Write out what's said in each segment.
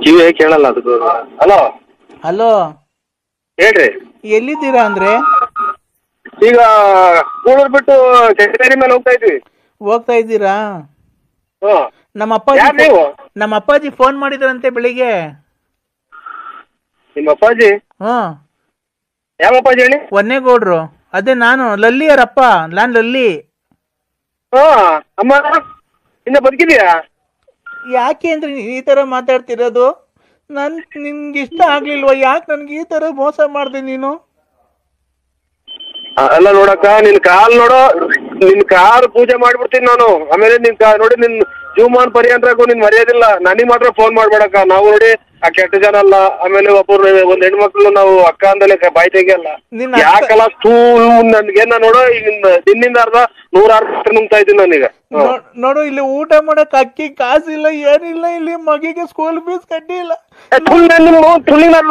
ಕಿವಿ ಕೇಳಲ್ಲ ಅದಕ್ಕೆ. Hello hello, ಹೇಳ್ರಿ. ಎಲ್ಲಿದ್ದೀರಾ ಅಂದ್ರೆ? ಈಗ ಕೂಳೂರ್ ಬಿಟ್ಟು ಚಟ್ಟೇರಿ ಮೇಲೆ ಹೋಗ್ತಾ ಇದ್ದೀರಾ? ನಮ್ಮ ಅಪ್ಪಾಜಿ ಫೋನ್ ಮಾಡಿದ್ರಂತೆ ಬೆಳಿಗ್ಗೆ. ನಿಮ್ಮ ಅಪ್ಪಾಜಿ? ಯಾವ ಅಪ್ಪಾಜಿ ಹೇಳಿ? ಒನ್ನೇಗೌಡ್ರು. ಅದೇ ನಾನು ಲಲ್ಲಿಯರಪ್ಪ, ನಾನ್ ಲಲ್ಲಿ. ಅಮ್ಮ ಇನ್ನ ಬದುಕಿದೀಯಾ? ಯಾಕೆ ಅಂದ್ರೆ ಈ ತರ ಮಾತಾಡ್ತಿರೋದು? ನಿನ್ಗೆ ಇಷ್ಟ ಆಗ್ಲಿಲ್ವಾ? ಯಾಕೆ ನನ್ಗೆ ಈ ತರ ಮೋಸ ಮಾಡ್ದೆ ನೀನು? ಅಲ್ಲ ನೋಡಕ್ಕ, ನಿನ್ ಕಾಲ್ ಪೂಜೆ ಮಾಡ್ಬಿಡ್ತೀನಿ ನಾನು. ಆಮೇಲೆ ನೋಡಿ ನಿನ್ ಜೀವಮಾನ್ ಪರ್ಯಂತರಾಗೂ ನಿನ್ ಮರ್ಯಾದಿಲ್ಲ. ನನಗ್ ಮಾತ್ರ ಫೋನ್ ಮಾಡ್ಬೇಡಕ್ಕ. ನಾವು ನೋಡಿ ಆ ಕೆಟ್ಟ ಜನ ಅಲ್ಲ. ಆಮೇಲೆ ಒಬ್ಬರು ಒಂದ್ ಹೆಣ್ಮಕ್ಳು ನಾವು ಅಕ್ಕ ಅಂದಲೇ ಬಾಯ್ ತೆಗಿಯಲ್ಲ. ಯಾಕಲ್ಲ ನನ್ಗೇನ ನೋಡು, ಈಗ ದಿನದಿಂದ ಅರ್ಧ 106 ನುಂಗ್ತಾ ಇದ್ದೀನಿ ನಾನೀಗ. ನೋಡು, ಇಲ್ಲಿ ಊಟ ಮಾಡಕ್ ಅಕ್ಕಿ ಕಾಸಿಲ್ಲ, ಏನಿಲ್ಲ. ಇಲ್ಲಿ ಮಗಿಗೆ ಸ್ಕೂಲ್ ಫೀಸ್ ಕಟ್ಟಿ ಇಲ್ಲ.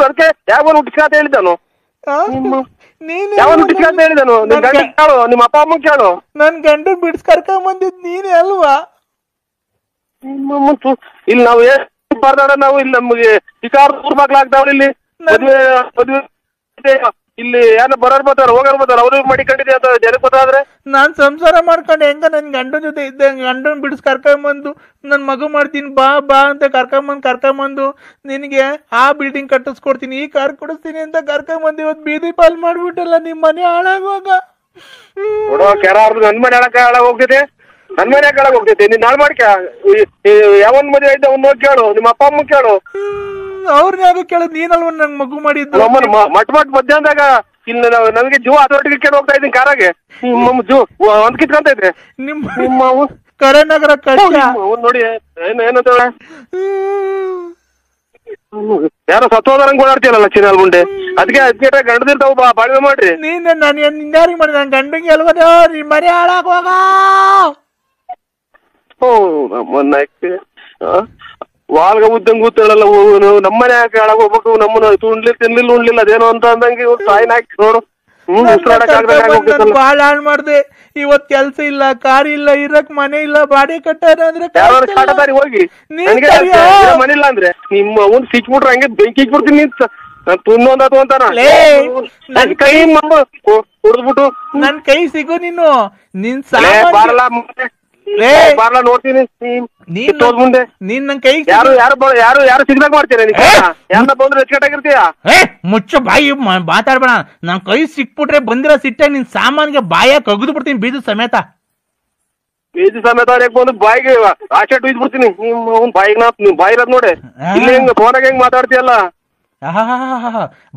ಅದಕ್ಕೆ ಯಾವ ಹುಟ್ಟಿಸ್ಕಾತ ಹೇಳಿದ್ದಾನು? ಹೇಳಿದನು ನಿಮ್ಮ ಅಪ್ಪ ಅಮ್ಮ ಕೇಳು. ನನ್ ಗಂಡ ಬಿಡ್ಸ್ ಕರ್ಕೊಂಡ್ ಬಂದಿದ್ ನೀನೇ ಅಲ್ವಾ? ಇಲ್ಲಿ ನಾವು ಬರ್ದಾಡ ನಾವು ಇಲ್ಲಿ ನಮ್ಗೆ ಊರ್ ಮಕ್ಳಾಗ್ತಾವ್ರ ಇಲ್ಲಿ ಇಲ್ಲಿ ಯಾರ ಬರೋರ್ ಬರ್ತಾರ ಹೋಗೋರ್ ಬರ್ತಾರ. ಅವ್ರಿಗೆ ಮಾಡಿಕೊಂಡಿದ್ದೆ ಅಂತ ಜನಕ್ಕೆ ಗೊತ್ತಾದ್ರೆ ನಾನ್ ಸಂಸಾರ ಮಾಡ್ಕೊಂಡು ಹೆಂಗ ನನ್ ಗಂಡನ ಜೊತೆ ಇದ್ದೆ. ಗಂಡನ್ ಬಿಡಿಸ್ ಕರ್ಕೊಂಬಂದು ನನ್ ಮಗು ಮಾಡ್ತೀನಿ ಬಾ ಬಾ ಅಂತ ಕರ್ಕೊಂಬಂದು ನಿನಗೆ ಆ ಬಿಲ್ಡಿಂಗ್ ಕಟ್ಟಿಸ್ಕೊಡ್ತೀನಿ, ಈ ಕಾರ್ ಕೊಡಿಸ್ತೀನಿ ಅಂತ ಕರ್ಕೊಂಬಂದು ಇವತ್ತು ಬೀದಿ ಪಾಲ್ ಮಾಡ್ಬಿಟ್ಟಲ್ಲ. ನಿಮ್ ಮನೆ ಹಾಳಾಗುವಾಗ ನನ್ ಮನೆ ಹಾಳಾಗ ಹೋಗ್ತೈತೆ. ನನ್ ಮನೆ ಹಾಳಾಗ ಹೋಗ್ತೈತೆ. ನೀನ್ ನಾಳೆ ಮಾಡ್ಕ ಯಾವನ್ ಮದುವೆ ಆಯ್ತು ಅವ್ನು ಹೋಗಿ ಕೇಳು, ನಿಮ್ಮ ಅಪ್ಪ ಅಮ್ಮ ಕೇಳು. ಅವ್ರನ್ನ ಯಾರು ಕೇಳೋದು? ನೀನಲ್ವ ನಂಗೆ ಮಗು ಮಾಡಿದ್ದು? ಮಟ್ ಮಧ್ಯಾಹ್ನದಾಗ ಇಲ್ಲಿ ನಮಗೆ ಜೂ ಅದರೊಟ್ಟಿಗೆ ಕೇಳಿ ಹೋಗ್ತಾ ಇದ್ದೀನಿ ಕಾರಾಗೆ. ಜೂ ಒಂದ್ ಕಿತ್ಕೊಂತ ಇದ್ರೆ ನಿಮ್ಮ ಕರೆನಗರ ನೋಡಿ ಏನಂತ ಯಾರೋ ಸತ್ತೋದರಂಗ್ ಓಡಾಡ್ತೀಯಲ್ಲ ಚಿನ್ನಲ್ ಮುಂಡೆ. ಅದಕ್ಕೆ ಗಂಡದಿರ್ತಾವ ಬಾಳ್ವೆ ಮಾಡ್ರಿ. ನೀನ್ ನಾನು ಯಾರಿಗೆ ಮಾಡಿ? ನನ್ ಗಂಡಂಗೆ ಅಲ್ವೋ ನಿಮ್ ಮನೆ ಹಾಳಾಗುವಾಗ. ವಾಲ್ಗ ಉದ್ದಂಗ ಕೂತಳಲ್ಲ ನಮ್ಮನೆ ಯಾಕೆ ಹಾಳಾಗ ಹೋಗ್ಬೇಕು? ನಮ್ಮನ್ನ ತಿನ್ಲಿಲ್ಲ ಅದೇನೋ ಅಂತ ಅಂದಂಗೆ ಸಾಯಿನ ಹಾಕಿ ನೋಡು. ಬಾಳ ಹಾಳ್ ಮಾಡ್ದೆ. ಇವತ್ ಕೆಲ್ಸ ಇಲ್ಲ, ಕಾರ್ ಇಲ್ಲ, ಇರಕ್ ಮನೆ ಇಲ್ಲ, ಬಾಡಿ ಕಟ್ಟಾರ ಅಂದ್ರೆ ಹೋಗಿ ಮನೆ ಇಲ್ಲ ಅಂದ್ರೆ ನಿಮ್ಮ ಅವ್ನ್ ಸಿಕ್ಬಿಟ್ರೆ ಹಂಗೆ ಬೆಂಕಿ ಇಕ್ಬಿಡ್ತೀನಿ. ತುನ್ನೊಂದತು ಅಂತಾನ ನನ್ ಕೈ ಕುಡ್ದ್ಬಿಟ್ಟು ನನ್ ಕೈ ಸಿಗು ನೀನು. ನಿನ್ ಬಾರ್ಲ ನೋಡ್ತೀನಿ ಮುಂದೆ. ನೀನ್ ನನ್ ಕೈ ಯಾರು ಸಿಗ್ದಾಗ ಮಾಡ್ತೀರಾ? ಯಾರನ್ನ ಬಂದ್ರೆ ಹೆಚ್ಚಕಟ್ಟಾಗಿರ್ತೀಯ? ಮುಚ್ಚ ಬಾಯಿ ಮಾತಾಡ್ಬೇಡ. ನನ್ ಕೈ ಸಿಕ್ಬಿಟ್ರೆ ಬಂದಿರೋ ಸಿಟ್ಟಾಗ ನಿನ್ ಸಾಮಾನ್ಗೆ ಬಾಯ ಕಗದು ಬಿಡ್ತೀನಿ ಬೀಜ ಸಮೇತ. ಬಂದು ಬಾಯಿಗೆ ಆಚೆಟ್ ಉಯ್ದು ಬಿಡ್ತೀನಿ. ಬಾಯಿಗೆ ಬಾಯಿ ಇರೋದ್ ನೋಡಿ. ಇಲ್ಲಿ ಹೆಂಗ್ ಫೋನಾಗ ಹೆಂಗ್ ಮಾತಾಡ್ತೀಯಲ್ಲ?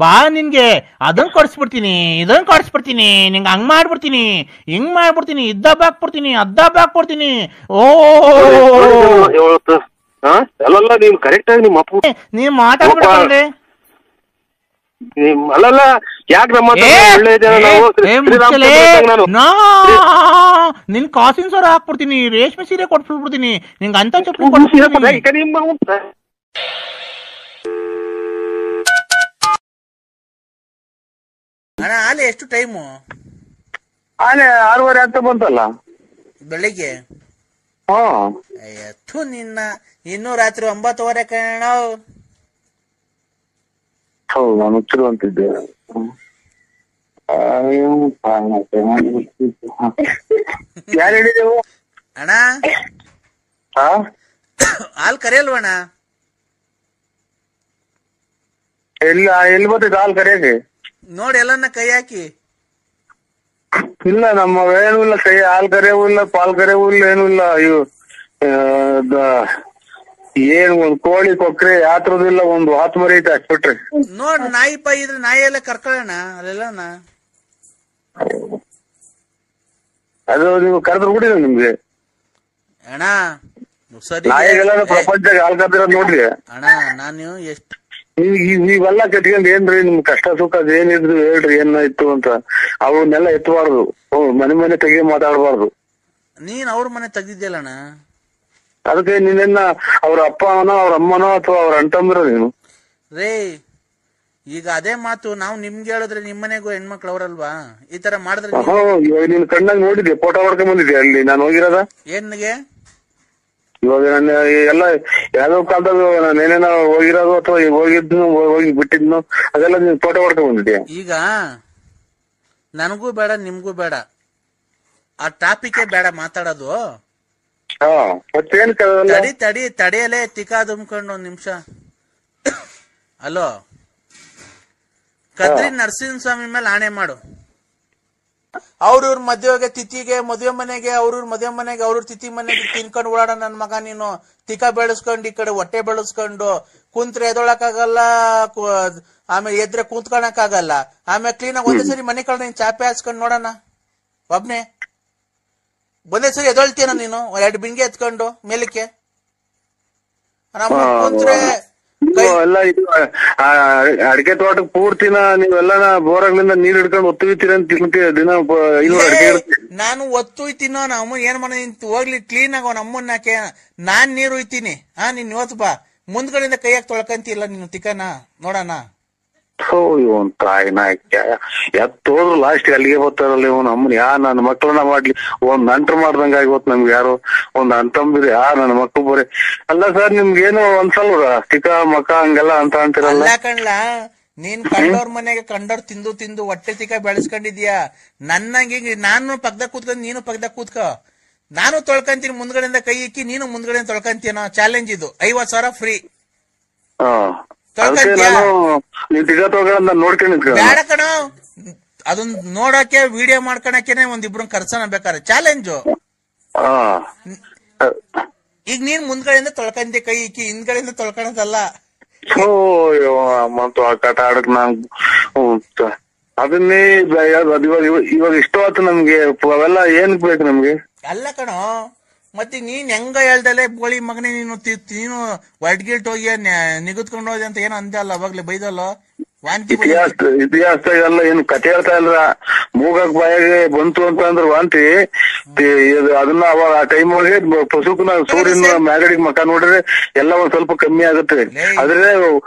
ಬಾ, ನಿನ್ಗೆ ಅದನ್ ಕೊಡ್ಸ್ಬಿಡ್ತೀನಿ, ಇದನ್ ಕೊಡ್ಸ್ಬಿಡ್ತೀನಿ, ನಿಂಗೆ ಹಂಗ್ ಮಾಡ್ಬಿಡ್ತೀನಿ, ಹಿಂಗ್ ಮಾಡ್ಬಿಡ್ತೀನಿ, ಇದ್ದಾಕ್ಬಿಡ್ತೀನಿ, ಅದ್ದಾಕ್ಬಿಡ್ತೀನಿ. ಓ ಅಲ್ಲಲ್ಲ, ನೀವ್ ಕರೆಕ್ಟ್ ಆಗಿ ನಿಮ್ಮ ಅಪ್ಪ ನೀವ್ ಮಾತಾಡ್ಬಿಡ್ತೀನಿ. ಅಲ್ಲಲ್ಲ, ಯಾಕೆ ನಿನ್ ಕಾಸಿನ ಸರ ಹಾಕ್ಬಿಡ್ತೀನಿ, ರೇಷ್ಮೆ ಸೀರೆ ಕೊಡ್ಸ್ಬಿಡ್ತೀನಿ, ನಿಂಗೆ ಅಂತ ಚಪ್ಪಲಿ ಕೊಡ್ಸ್ಬಿಡ್ತೀನಿ. ಅಣ್ಣ ಆಲೆ ಎಷ್ಟು ಟೈಮು? ಆಲೆ 6:30 ಆಗ್ತಾ ಬಂತಲ್ಲ ಬೆಳಿಗ್ಗೆ. ಅಯ್ಯೋ ನಿನ್ನ, ಇನ್ನೂ ರಾತ್ರಿ 9:15 ಕಣ. ಹೌದು, ನಾನು ಉಚ್ಚಿರುವಂತಿದ್ದೆ. ಯಾರು ಹೇಳಿದೆವು ಅಣ್ಣ? ಹಾಲ್ ಕರೆಯಲ್ವಣ್ಣ? ಎಲ್ಲಿ ಬರ್ತೈತೆ ಹಾಲ್ ಕರೆಯಕ್ಕೆ? ನೋಡಿ ಎಲ್ಲನ್ನ ಕೈ ಹಾಕಿ. ಇಲ್ಲ, ನಮ್ಮ ಏನೂ ಇಲ್ಲ, ಕೈ ಹಾಲ್ ಕರೆಯವೂ ಇಲ್ಲ, ಪಾಲ್ ಕರೆಯವೂ ಇಲ್ಲ, ಏನೂ ಇಲ್ಲ. ಇವು ಏನ್ ಒಂದ್ ಕೋಳಿ ಕೊಕ್ರೆ ಯಾತ್ರದ್ದು ಇಲ್ಲ, ಒಂದು ಹಾತ್ ಮರಿ ಐತೆ ಹಾಕ್ಬಿಟ್ರಿ. ನೋಡ್ ನಾಯಿ ಪಾಯಿ ಇದ್ರೆ ನಾಯಿ ಎಲ್ಲ ಕರ್ಕೊಳ್ಳೋಣ ಅಲ್ಲೆಲ್ಲನ. ಅದು ನೀವು ಕರೆದ್ರೆ ಬಿಡಿಲ್ಲ ನಿಮ್ಗೆ ಅಣ್ಣ. ಸರಿ, ನಾಯಿಗೆಲ್ಲ ಪ್ರಪಂಚದಾಗ ಹಾಲ್ ಕರ್ದಿರೋದ್ ನೋಡ್ರಿ ಅಣ್ಣ. ನಾನು ಎಷ್ಟು ನೀವೆಲ್ಲ ಕಟ್ಕೊಂಡ್ ಏನ್ರಿ ನಿಮ್ ಕಷ್ಟ ಸುಖ ಅದೇನಿದ್ರು ಹೇಳ್ರಿ, ಏನಾಯ್ತು ಅಂತ. ಅವನ್ನೆಲ್ಲ ಎತ್ತಬಾರ್ದು, ಮನೆ ತೆಗಿ ಮಾತಾಡಬಾರ್ದು. ನೀನ್ ಅವ್ರ ಮನೆ ತೆಗ್ದಿದ್ಯಲ್ಲಣ್ಣ. ಅದಕ್ಕೆ ನೀನೆನ್ನ ಅವ್ರ ಅಪ್ಪನೋ ಅವ್ರ ಅಮ್ಮನೋ ಅಥವಾ ಅವ್ರ ಅಣ್ತಂದ್ರ ನೀನು ರೇ. ಈಗ ಅದೇ ಮಾತು ನಾವು ನಿಮ್ಗೆ ಹೇಳಿದ್ರೆ ನಿಮ್ಮನೆಗೂ ಹೆಣ್ಮಕ್ಳು ಅವ್ರಲ್ವಾ? ಈ ತರ ಮಾಡಿದ್ರೆ ನೀನ್ ಕಣ್ಣಾಗ ನೋಡಿದ್ಯಾ? ಫೋಟೋ ಹೊಡ್ಕೊಂಡ್ ಬಂದಿದ್ಯಾ ಅಲ್ಲಿ ನಾನು ಹೋಗಿರೋದ? ಏನ್ಗೆ ಇವಾಗ ನಾನು ಎಲ್ಲ ಯಾವ್ದೋ ಕಾಲದಾಗ నేనేನೋ ಹೋಗಿರೋದು ಅಥವಾ ಹೋಗಿದ್ನು ಹೋಗಿ ಬಿಟ್ಟಿದ್ನು ಅದೆಲ್ಲ ನೀನ್ ಫೋಟೋ ಹೊಡ್ಕೊಂಡ್ ಬಂದಿದ್ಯಾ? ಈಗ ನನಗೂ ಬೇಡ ನಿಮ್ಗೂ ಬೇಡ, ಆ ಟಾಪಿಕ್ ಬೇಡ ಮಾತಾಡೋದು. ಮತ್ತೇನ್ ತಡಿಯಲೇ ತಿಕಾ ದುಮ್ಕೊಂಡು ಒಂದ್ ನಿಮಿಷ. ಅಲೋ, ಕದ್ರಿ ನರಸಿಂಹಸ್ವಾಮಿ ಮೇಲೆ ಆಣೆ ಮಾಡು. ಅವ್ರವ್ರ ಮದುವೆಗೆ ತಿಥಿಗೆ ಮದುವೆ ಮನೆಗೆ ಅವ್ರವ್ರ ಮದುವೆ ಮನೆಗೆ ಅವ್ರವ್ರ ತಿಥಿ ಮನೆಗೆ ತಿನ್ಕೊಂಡು ಓಡಾಡ ನನ್ ಮಗ ನೀನು. ತಿಕ್ಕ ಬೆಳೆಸ್ಕೊಂಡು ಈ ಕಡೆ ಹೊಟ್ಟೆ ಬೆಳೆಸ್ಕೊಂಡು ಕುಂತ್ರೆ ಎದೊಳಕಾಗಲ್ಲ, ಆಮೇಲೆ ಎದ್ರೆ ಕುಂತ್ಕೊಳಕ್ ಆಗಲ್ಲ. ಆಮೇಲೆ ಕ್ಲೀನಾಗಿ ಒಂದೇ ಸರಿ ಮನೆ ಕಡೆ ನೀನ್ ಚಾಪೆ ಹಾಸ್ಕೊಂಡ್ ನೋಡೋಣ ಒಬ್ನೇ. ಒಂದೇ ಸರಿ ಎದೊಳ್ತೀನ ನೀನು 2 ಬಿಂಗೆ ಎತ್ಕೊಂಡು ಮೇಲಕ್ಕೆ ಕುಂತ್ರೆ ಎಲ್ಲ ಅಡಿಕೆ ತೋಟಕ್ಕೆ ಪೂರ್ತಿನ ನೀವೆಲ್ಲ ಬೋರಾಗ್ಲಿಂದ ನೀರ್ ಹಿಡ್ಕೊಂಡು ಒತ್ತುತ್ತೀರ ಅಂತ ದಿನ ನಾನು ಒತ್ತುಯ್ತೀನೋ ನಮ್ಮ ಏನ್ ಮಾಡ ಹೋಗ್ಲಿ ಕ್ಲೀನ್ ಆಗ ನಮ್ಮನ್ನಾಕೆ ನಾನ್ ನೀರು ಒಯ್ತೀನಿ. ನೀನ್ ಇವತ್ತು ಬಾ ಮುಂದ್ಗಡೆಯಿಂದ ಕೈಯಾಗ ತೊಳ್ಕಂತಿಲ್ಲ ನೀನು ತಿಕ್ಕನ ನೋಡೋಣ. ಇವನ್ ತಾಯಿನ ಎತ್ತೋದ್ರು ಲಾಸ್ಟ್ ಅಲ್ಲಿಗೆ ಬರ್ತಾರಲ್ಲ ಇವನು ಅಮ್ಮನ್ ನನ್ನ ಮಕ್ಕಳನ್ನ ಮಾಡ್ಲಿ ಒಂದ್ ನಂಟ್ರು ಮಾಡ್ದಂಗ ಆಗಿವತ್ ನಮ್ಗೆ. ಯಾರು ಒಂದ್ ಅಂತಂಬಿರಿ ನನ್ನ ಮಕ್ಳು ಬರೀ ಅಲ್ಲ ಸರ್ ನಿಮ್ಗೇನು ಒಂದ್ಸಲ್ವ ತಿಕ್ಕ ಮಕ್ಕ ಹಂಗೆಲ್ಲ ಅಂತ ಅಂತಿರಲ್ಲ ಕಣ್ಲ. ನೀನ್ ಕಂಡೋರ್ ಮನೆಗೆ ಕಂಡೋರ್ ತಿಂದು ತಿಂದು ಹೊಟ್ಟೆ ತಿಕ್ಕ ಬೆಳೆಸ್ಕೊಂಡಿದ್ಯಾ. ನನ್ನಂಗ ನಾನು ಪಕ್ಕದಾಗ ಕೂತ್ಕೊಂಡ್ ನೀನು ಪಕ್ಕದಾಗ ಕೂತ್ಕೋ, ನಾನು ತೊಳ್ಕಂತೀನಿ ಮುಂದ್ಗಡೆಯಿಂದ ಕೈ ಇಕ್ಕಿ ನೀನು ಮುಂದ್ಗಡೆ ತೊಳ್ಕಂತೀನೋ. ಚಾಲೆಂಜ್ ಇದು, 50,000 ಫ್ರೀ. ಬೇಡ ಕಣ, ಅದನ್ನ ನೋಡಕ್ಕೆ ವಿಡಿಯೋ ಮಾಡ್ಕೊಳಕೇನೆ ಒಂದಿಬ್ರು ಕರ್ಸನ ಬೇಕಾರೆ ಚಾಲೆಂಜು. ಈಗ ನೀನ್ ಮುಂದ್ಗಡೆಯಿಂದ ತೊಳ್ಕಂತಿ ಕೈ ಇಕ್ಕಿ, ಹಿಂದ್ಗಡೆಯಿಂದ ತೊಳ್ಕೊಳದಲ್ಲ. ಕಟ ಆಡಕ್ ಅದನ್ನೇ ಇವಾಗ ಇಷ್ಟ ಆಯ್ತು ನಮ್ಗೆ. ಅವೆಲ್ಲ ಏನ್ ಬೇಕು ನಮ್ಗೆ? ಅಲ್ಲ ಕಣೋ, ಮತ್ತೆ ನೀನ್ ಹೆಂಗ ಹೇಳ್ದಲೆ ಬೋಳಿ ಮಗನೇ ನೀನು ಹೊಡ್ಗಿಲ್ಟ್ ಹೋಗಿ ನಿಗದ್ಕೊಂಡು ಹೋಗಿ ಅಂತ ಏನೋ ಅಂದೆ ಅಲ್ಲ ಅವಾಗ್ಲೇ ಬೈದಲ್ಲ. ವಾಂತಿ ಇತಿಹಾಸ ಎಲ್ಲ ಏನು ಕತೆ ಹೇಳ್ತಾ ಇಲ್ರ. ಮೂಗಕ್ ಬಾಯಾಗೆ ಬಂತು ಅಂತ ಅಂದ್ರೆ ವಾಂತಿ. ಅದನ್ನ ಅವಾಗ ಆ ಟೈಮ್ ಒಳಗೆ ಪಶುಕನ ಸೂರ್ಯನ ಮ್ಯಾಗಡಿಗೆ ಮಕ ನೋಡಿದ್ರೆ ಎಲ್ಲ ಒಂದ್ ಸ್ವಲ್ಪ ಕಮ್ಮಿ ಆಗುತ್ತೆ. ಆದ್ರೆ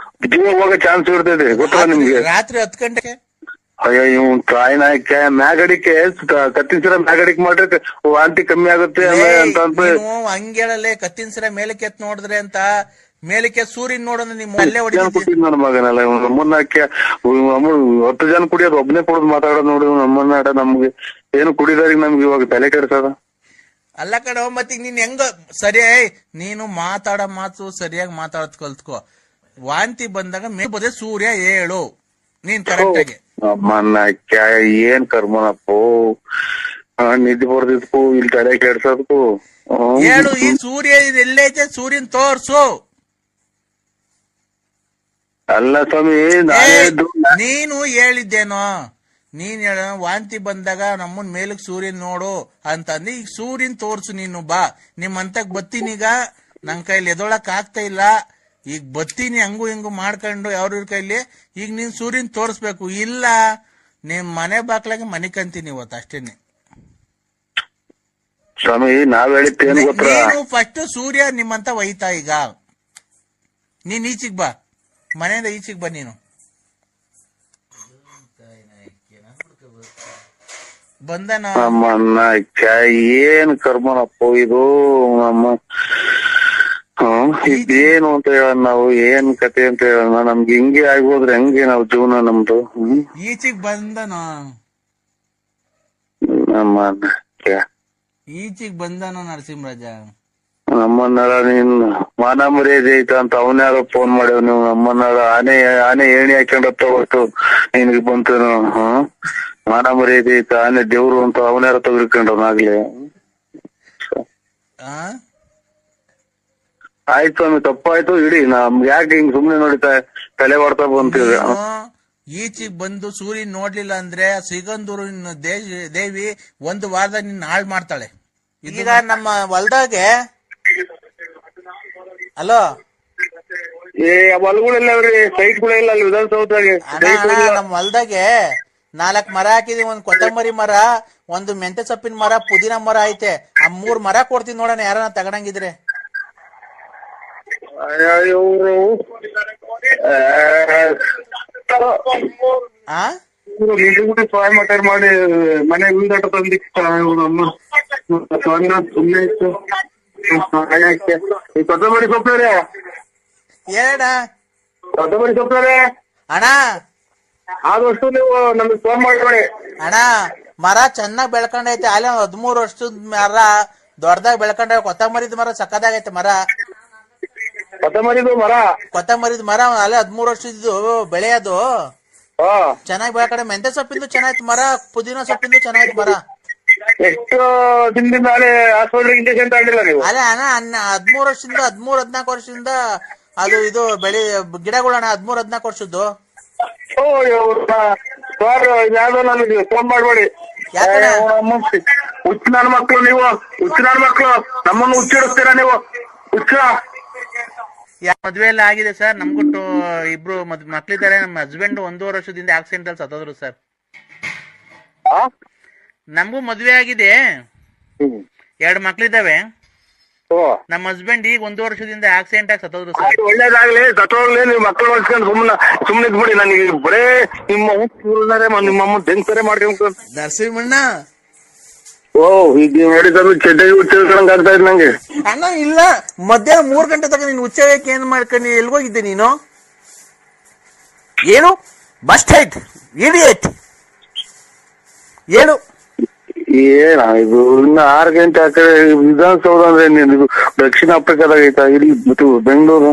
ಜೀವ ಹೋಗೋ ಚಾನ್ಸ್ ಇರ್ತೈತೆ ಗೊತ್ತಾ ನಿಮ್ಗೆ. ರಾತ್ರಿ 10 ಗಂಟೆಗೆ ಅಯ್ಯೋ ಇವ್ ತಾಯಿನಾಯ್ಕೆ ಮ್ಯಾಗಡಿಕೆ ಕತ್ತಿನ ಮ್ಯಾಗಡಿಕೆ ಮಾಡ್ರೆ ವಾಂತಿ ಕಮ್ಮಿ ಆಗುತ್ತೆ ಅಂತ ಹಂಗೇಳಲ್ಲೇ. ಕತ್ತಿನ ಸಿರ ಮೇಲಕ್ಕೆ ಎತ್ ನೋಡಿದ್ರೆ ಅಂತ ಮೇಲಕ್ಕೆ ಸೂರ್ಯನ್ ನೋಡೋದು ನಿಮ್ ಅಲ್ಲೇ ಹೊಡಿತೀನಿ. ನನ್ನ ಮಗನಲ್ಲ ನಮ್ಮನ್ನಕ್ಕೆ 10 ಜನ ಕುಡಿಯೋದು ಒಬ್ನೇ ಕುಡಿದು ಮಾತಾಡೋದು ನೋಡಿ ನಮ್ಮನ್ನ. ನಮ್ಗೆ ಏನು ಕುಡಿದಾರಿಗೆ ನಮ್ಗೆ ಇವಾಗ ತಲೆ ಕೆಡ್ಸದ. ಅಲ್ಲ ಕಣ, ಮತ್ತೆ ನೀನ್ ಹೆಂಗ ಸರಿ ನೀನು ಮಾತಾಡೋ ಮಾತು ಸರಿಯಾಗಿ ಮಾತಾಡೋದ್ ಕಲ್ತ್ಕೋ. ವಾಂತಿ ಬಂದಾಗ ಮೇಲ್ಬೋದೆ ಸೂರ್ಯ ಹೇಳು ನೀನ್ ಕರೆಕ್ಟ್ ಆಗಿ. ಅಮ್ಮನ್ನ ಏನ್ ಕರ್ಮನಪ್ಪೋ, ನಿದ್ದೆ ಬರ್ದಿದ್ಕು ಇಲ್ಲಿ ತಲೆ ಕೆಡ್ಸೋದಕ್ಕೂ ಹೇಳು. ಈ ಸೂರ್ಯ ಎಲ್ಲೈತೆ ಸೂರ್ಯನ್ ತೋರ್ಸು. ಅಲ್ಲ ಸ್ವಾಮಿ ನೀನು ಹೇಳಿದ್ದೇನೋ, ನೀನ್ ಹೇಳ ವಾಂತಿ ಬಂದಾಗ ನಮ್ಮನ್ ಮೇಲಕ್ ಸೂರ್ಯನ್ ನೋಡು ಅಂತಂದು. ಈಗ ಸೂರ್ಯನ್ ತೋರ್ಸು ನೀನು. ಬಾ ನಿಮ್ಮಂತಕ್ ಬತ್ತೀನೀಗ, ನನ್ ಕೈಲಿ ಎದೊಳಕ್ ಆಗ್ತಾ ಇಲ್ಲ. ಈಗ ಬತ್ತೀನಿ ಹಂಗು ಹಿಂಗು ಮಾಡ್ಕೊಂಡು ಯಾವ್ರ ಕೈಲಿ. ಈಗ ನೀನ್ ಸೂರ್ಯನ್ ತೋರ್ಸ್ಬೇಕು, ಇಲ್ಲ ನಿಮ್ ಮನೆ ಬಾಕ್ಲಾಗೆ ಮನೆ ಕಂತೀನಿ ಇವತ್ತು ಅಷ್ಟೇನೆ. ಸ್ವಾಮಿ ನಾವ್ ಹೇಳಿದ್ದೇನು ಗೊತ್ತಾ, ನೀನು ಫಸ್ಟ್ ಸೂರ್ಯ ನಿಮ್ಮಂತ ಒಯ್ತಾ. ಈಗ ನೀನ್ ಈಚಿಗ್ ಬಾ, ಮನೆಯಿಂದ ಈಚಿಗ್ ಬಾ ನೀನು. ಬಂದನ ಏನ್ ಕರ್ಮನಪ್ಪ ಇದು ನಮ್ಮ. ಇದೇನು ಅಂತ ಹೇಳೋಣ ನಾವು, ಏನ್ ಕತೆ ಅಂತ ಹೇಳೋಣ. ನಮ್ಗೆ ಹಿಂಗೆ ಆಗೋದ್ರೆ ಹೆಂಗೆ ನಾವು ಜೀವನ ನಮ್ದು. ಈಚಿಗ್ ಬಂದನ ಈಚಿಗ್ ಬಂದನ ನರಸಿಂಹರಾಜ. ನಮ್ಮನ್ನಾರ ನೀನ್ ಮಾನ ಮರ್ಯಾದೆ ಐತ ಅಂತ ಅವನ್ಯಾರೋ ಫೋನ್ ಮಾಡ್ಯಾವ. ನೀವು ನಮ್ಮನ್ನಾರ ಆನೆ ಏಣಿ ಹಾಕೊಂಡತ್ತ ಹೊತ್ತು ನಿನ್ಗೆ ಬಂತು. ಮಾನ ಮರ್ಯಾದೆ ಐತ, ಆನೆ ದೇವ್ರು ಅಂತ ಅವನ್ಯಾರ ತೆಗೆದುಕೊಂಡವನಾಗ್ಲಿ. ಆಯ್ತು ಸ್ವಾಮಿ, ತಪ್ಪಾಯ್ತು ಇಡೀ. ನಮ್ಗೆ ಯಾಕೆ ಹಿಂಗ್ ಸುಮ್ನೆ ನೋಡಿತಾ ತಲೆ ಹೊಡ್ತಾ ಬಂತೀವಿ. ಈಚಿಗ್ ಬಂದು ಸೂರ್ಯನ್ ನೋಡ್ಲಿಲ್ಲ ಅಂದ್ರೆ ಸಿಗಂದೂರು ದೇವಿ 1 ವಾರದಾಗ ನಿನ್ನ ಹಾಳು ಮಾಡ್ತಾಳೆ. ಈಗ ನಮ್ಮ ಹೊಲ್ದಾಗೆ ಅಲೋ ಹೊಲಗಳೆಲ್ಲ ಸೈಟ್ಗಳೆಲ್ಲ ಅಲ್ಲಿ ವಿಧಾನಸೌಧಾಗೆ ನಮ್ಮ ಹೊಲ್ದಾಗೆ 4 ಮರ ಹಾಕಿದೀವಿ. 1 ಕೊತ್ತಂಬರಿ ಮರ, 1 ಮೆಂತೆ ಸೊಪ್ಪಿನ ಮರ, ಪುದೀನ ಮರ ಐತೆ. ಆ 3 ಮರ ಕೊಡ್ತೀನಿ ನೋಡೋಣ, ಯಾರನ್ನ ತಗೊಂಡಂಗಿದ್ರೆ. ಇವರು ಸಹಾಯ ಮಾಡಿ ಮನೆ ಉಂದಾಟ ತಂದಿಕ್ಕ ಸುಮ್ಮನೆ ಇತ್ತು. ಈ ಕೊತ್ತಂಬರಿ ಸೊಪ್ಪೇ ಏನ ಕೊತ್ತಂಬರಿ ಸೊಪ್ಪೇ ಅಣ್ಣ ಆದಷ್ಟು ನೀವು ನಮಗೆ ಫೋನ್ ಮಾಡ್ಬೇಡಿ. ಅಣ್ಣ ಮರ ಚೆನ್ನಾಗ್ ಬೆಳ್ಕೊಂಡೈತೆ ಅಲ್ಲೇ 13 ವರ್ಷದ ಮರ ದೊಡ್ಡದಾಗ ಬೆಳ್ಕೊಂಡ. ಕೊತ್ತಂಬರಿದ್ ಮರ ಸಕ್ಕದಾಗೈತೆ ಮರ. ಕೊತ್ತಂಬರಿದು ಮರ ಕೊತ್ತಂಬರಿದ್ ಮರ ಅಲ್ಲೇ 13 ವರ್ಷದ್ದು ಬೆಳೆ ಅದು ಚೆನ್ನಾಗಿ ಬೆಳ್ಕೊಂಡೆ. ಮೆಂತೆ ಸೊಪ್ಪಿಂದು ಚೆನ್ನಾಯ್ತು ಮರ, ಪುದೀನ ಸೊಪ್ಪಿಂದು ಚೆನ್ನಾಯ್ತು ಮರ. ಎಷ್ಟು ದಿನದಿಂದ ಅಲ್ಲೇ ಹಾಸ್ಪಿಟಲ್ ಇಂಜೆಕ್ಷನ್ ತಗೊಂಡಿಲ್ಲ ನೀವು? ಅಲ್ಲೇ ಅಣ್ಣ 13 ವರ್ಷದಿಂದ 13-14 ವರ್ಷದಿಂದ ಅದು ಇದು ಬೆಳೆ ಗಿಡಗಳಣ್ಣ 13-14 ವರ್ಷದ್ದು. ಯಾವ್ದೋ ನನಗೆ ಫೋನ್ ಮಾಡ್ಬೇಡಿ. ಹುಚ್ಚ ನನ್ನ ಮಕ್ಳು ನೀವು, ಹುಚ್ಚ ನನ್ನ ಮಕ್ಳು, ನಮ್ಮನ್ನು ಹುಚ್ಚಿಡಿಸ್ತೀರಾ ನೀವು ಹುಚ್ಚ. ಮದ್ವೆ ಎಲ್ಲ ಆಗಿದೆ ಸರ್. ನಮ್ಗೊಟ್ಟು ಇಬ್ರು ಮಕ್ಳಿದ್ದಾರೆ. ನಮ್ಮ ಹಸ್ಬೆಂಡ್ 1.5 ವರ್ಷದಿಂದ ಆಕ್ಸಿಡೆಂಟ್ ಅಲ್ಲಿ ಸತ್ತೋದ್ರು ಸರ್. ನಮಗೂ ಮದ್ವೆ ಆಗಿದೆ, 2 ಮಕ್ಳಿದ್ದಾವೆ. ನಮ್ಮ ಹಸ್ಬೆಂಡ್ ಈಗ 1 ವರ್ಷದಿಂದ ಆಕ್ಸಿಡೆಂಟ್ ಆಗಿ ಸತ್ತೋದ್ರು ಸರ್. ಒಳ್ಳೇದಾಗ್ಲಿ, ಸತ್ತೋಗ್ಲಿ. ನೀವು ಮಕ್ಳು ಹೊಡ್ಸ್ಕೊಂಡು ಸುಮ್ಮನೆ ಇದ್ಬಿಡಿ. ನನಗೆ ಬರೇ ನಿಮ್ಮಮ್ಮ ಬೆಂಕರೆ ಮಾಡ್ಕೊಂಡ್ ನರಸಿಂಹಣ್ಣ. ಈಗ ನೋಡಿ ಸರ್, ಚೆಡ್ಡಾಗಿ ಹುಚ್ಚಿಡ್ಕೊಂಡ್ ಆಗ್ತಾ ಇದ್ ನಂಗೆ. ಅಣ್ಣ ಇಲ್ಲ, ಮಧ್ಯಾಹ್ನ 3 ಗಂಟೆ ತಗ ನೀನು ಹುಚ್ಚಕ್ಕೆ ಏನ್ ಮಾಡ್ಕೊಂಡು ಎಲ್ಗೋಗಿದ್ದೆ ನೀನು? ಏನು ಬಸ್ ಸ್ಟ್ಯಾಂಡ್ ಇಡಿಯಟ್ ಏನು? ಏನ ಇದು ಇನ್ನು 6 ಗಂಟೆ ಆ ಕಡೆ ವಿಧಾನಸೌಧ ಅಂದ್ರೆ ಇದು ದಕ್ಷಿಣ ಆಫ್ರಿಕಾದಾಗ ಐತಾ? ಇಲ್ಲಿ ಬೆಂಗಳೂರು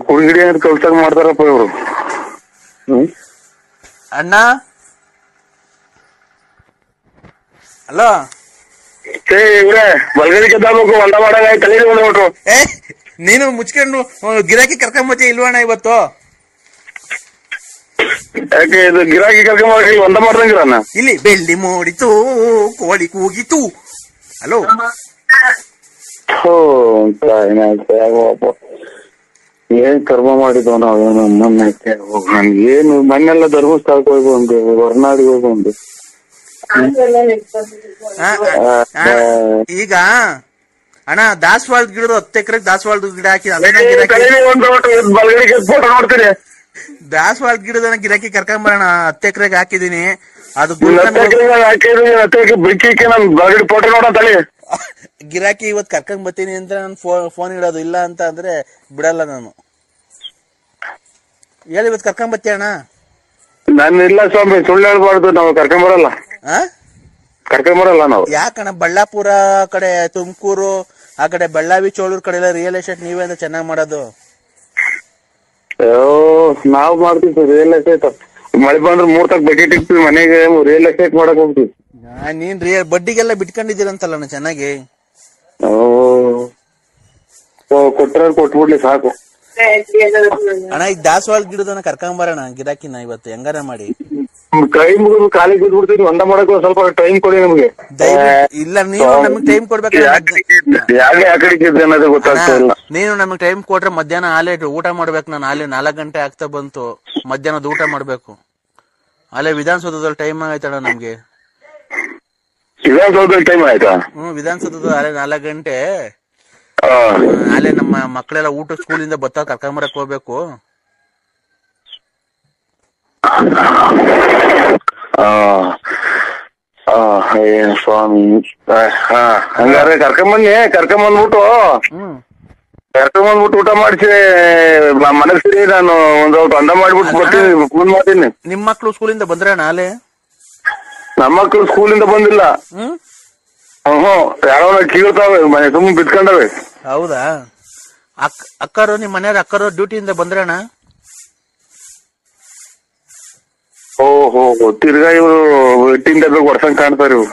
ಕುಡಿಗಿಡಿ ಅಂತ ಕಲ್ಸಾಗ ಮಾಡ್ತಾರಪ್ಪ ಇವ್ರು. ಅಣ್ಣ ಹಲೋ, ಇವ್ರೆ ಬಲ್ಗಡಿ ಕದ್ದಾಬೇಕು, ಹೊಂಡ ಮಾಡಾಗ ತಲೆ ಬಂದ್ಬಿಟ್ರು. ನೀನು ಮುಚ್ಕೊಂಡು ಗಿರಾಕಿ ಕರ್ಕೊಂಬತ್ತಿ ಇಲ್ವಣ್ಣ ಇವತ್ತು? ಯಾಕೆ ಇದು ಗಿರಾಕಿ ಕರ್ಕೊಂಡ್ ಒಂದ ಮಾಡ್ದಂಗಿರಣ್ಣ? ಇಲ್ಲಿ ಬೆಳ್ಳಿ ಮೂಡಿತು, ಕೋಳಿ ಕೂಗಿತು. ಹಲೋ ಏನ್ ಕರ್ಮ ಮಾಡಿದ್ವ ನಾವು. ನನ್ಗೇನು ಮನೆಲ್ಲ ಧರ್ಮಸ್ಥಳಕ್ಕೆ ಹೋಗಿ ಬಂದು, ಹೊರನಾಡಿಗೆ ಹೋಗಿ ಬಂದು. ಈಗ ಅಣ್ಣ ದಾಸವಾಳದ ಗಿಡದ 10 ಎಕರೆಗೆ ದಾಸವಾಳದ ಗಿಡ ಹಾಕಿ ನೋಡ್ತೀನಿ. ದಾಸವಾಳದ ಗಿಡದ ಗಿರಾಕಿ ಕರ್ಕೊಂಬರೋಣ. 10 ಎಕರೆಗೆ ಹಾಕಿದೀನಿ. ಅದು ಫೋಟೋ ನೋಡಂತಳಿ ಗಿರಾಕಿ ಇವತ್ ಕರ್ಕೊಂಡ್ ಬರ್ತೀನಿ ಅಂತ ನಾನು ಫೋನ್ ಇಡೋದು. ಇಲ್ಲ ಅಂತ ಅಂದ್ರೆ ಬಿಡಲ್ಲ ನಾನು. ಹೇಳಿ ಇವತ್ ಕರ್ಕೊಂಡ್ ಬರ್ತೀಯ ಅಣ್ಣ? ನಾನು ಇಲ್ಲ ಸ್ವಾಮಿ, ಸುಳ್ಳು ಹೇಳ್ಬಾರ್ದು. ನಾವು ಕರ್ಕೊಂಬರಲ್ಲ, ಕರ್ಕೊಂಬರಲ್ಲ ನಾವು. ಯಾಕಣ್ಣ ಬಳ್ಳಾಪುರ ಕಡೆ, ತುಮಕೂರು ಆ ಕಡೆ, ಬೆಳ್ಳಾವಿ ಚೋಳೂರ್ ಕಡೆ ಎಲ್ಲ ರಿಯಲ್ ಎಸ್ಟೇಟ್ ನೀವೇ ಅಂತ ಚೆನ್ನಾಗ್ ಮಾಡೋದು. ನಾವ್ ಮಾಡ್ತೀವಿ ರಿಯಲ್ ಎಸ್ಟೇಟ್. ಮಳೆ ಬಂದ್ರೆ 3 ತಕ್ ಬಕೆಟ್ ಇಕ್ತಿವಿ ಮನೆಗೆ, ರಿಯಲ್ ಎಸ್ಟೇಟ್ ಮಾಡಕ್ ಹೋಗ್ತೀವಿ. ನೀನ್ ಬಡ್ಡಿಗೆಲ್ಲ ಬಿಟ್ಕೊಂಡಿದ್ದೀರಂತಲ್ಲ ಚೆನ್ನಾಗಿ. ಕೊಟ್ರ ಕೊಟ್ಬಿಡ್ಲಿ ಸಾಕು ಅಣ್ಣ. ಈಗ ದಾಸವಾಳ ಗಿಡದನ್ನ ಕರ್ಕೊಂಬರೋಣ ಗಿರಾಕಿನ ಇವತ್ತು ಹೆಂಗಾರ ಮಾಡಿ. ಕೈ ಮುಗಿದು ಕಾಲಿಗೆ ಬಿದ್ಬಿಡ್ತೀವಿ. ಹೊಂಡ ಮಾಡಕ್ ಸ್ವಲ್ಪ ಟೈಮ್ ಕೊಡಿ ನಮ್ಗೆ. ಇಲ್ಲ ನೀವು ನಮಗ್ ಟೈಮ್ ಕೊಡ್ಬೇಕು. ಅನ್ನೋದು ಗೊತ್ತಾಗ್ತಾ ಇಲ್ಲ. ನೀನು ನಮಗ್ ಟೈಮ್ ಕೊಟ್ರೆ ಮಧ್ಯಾಹ್ನ ಆಲೆ ಊಟ ಮಾಡ್ಬೇಕು. ನಾನು ಆಲೆ 4 ಗಂಟೆ ಆಗ್ತಾ ಬಂತು. ಮಧ್ಯಾಹ್ನದ ಊಟ ಮಾಡ್ಬೇಕು. ಅಲ್ಲೇ ವಿಧಾನಸೌಧದಲ್ಲಿ ಟೈಮ್ ಆಗೈತಣ್ಣ ನಮ್ಗೆ. ವಿಧಾನಸೌಧದಲ್ಲಿ ಟೈಮ್ ಆಯ್ತಾ? ವಿಧಾನಸೌಧದ ಅಲ್ಲೇ 4 ಗಂಟೆ. ಅಲ್ಲೇ ನಮ್ಮ ಮಕ್ಕಳೆಲ್ಲ ಊಟ ಸ್ಕೂಲಿಂದ ಬತ್ತ ಕರ್ಕೊಂಬರಕ್ ಹೋಗ್ಬೇಕು. ಸ್ವಾಮಿ ಹಂಗಾರೆ ಕರ್ಕೊಂಬಂದ್ಬಿಟ್ಟು ಊಟ ಮಾಡಿಸಿ ಮನಸ್ಸಿರಿ. ನಾನು ಒಂದ್ ಅಂದ ಮಾಡ್ಬಿಟ್ಟು ಬರ್ತೀನಿ, ಫೋನ್ ಮಾಡ್ತೀನಿ. ನಿಮ್ ಮಕ್ಳು ಸ್ಕೂಲಿಂದ ಬಂದ್ರೆ ನಾಳೆ? ನಮ್ಮ ಮಕ್ಳು ಸ್ಕೂಲಿಂದ ಬಂದಿಲ್ಲ. ಯಾರೋ ಕೀಳ್ತಾವೆ, ಮನೆ ಸುಮ್ಮನೆ ಬಿತ್ಕೊಂಡವೆ. ಹೌದಾ? ಅಕ್ಕರು ನಿಮ್ ಮನೆಯವ್ರ ಅಕ್ಕರು ಡ್ಯೂಟಿಯಿಂದ ಬಂದ್ರಣ್ಣ? ಓಹೋ, ತಿರ್ಗಾ ಇವ್ರು ಎಟ್ಟಿಂದ ವರ್ಷಂಗ್ ಕಾಣ್ತಾರ ಇವ್ರು.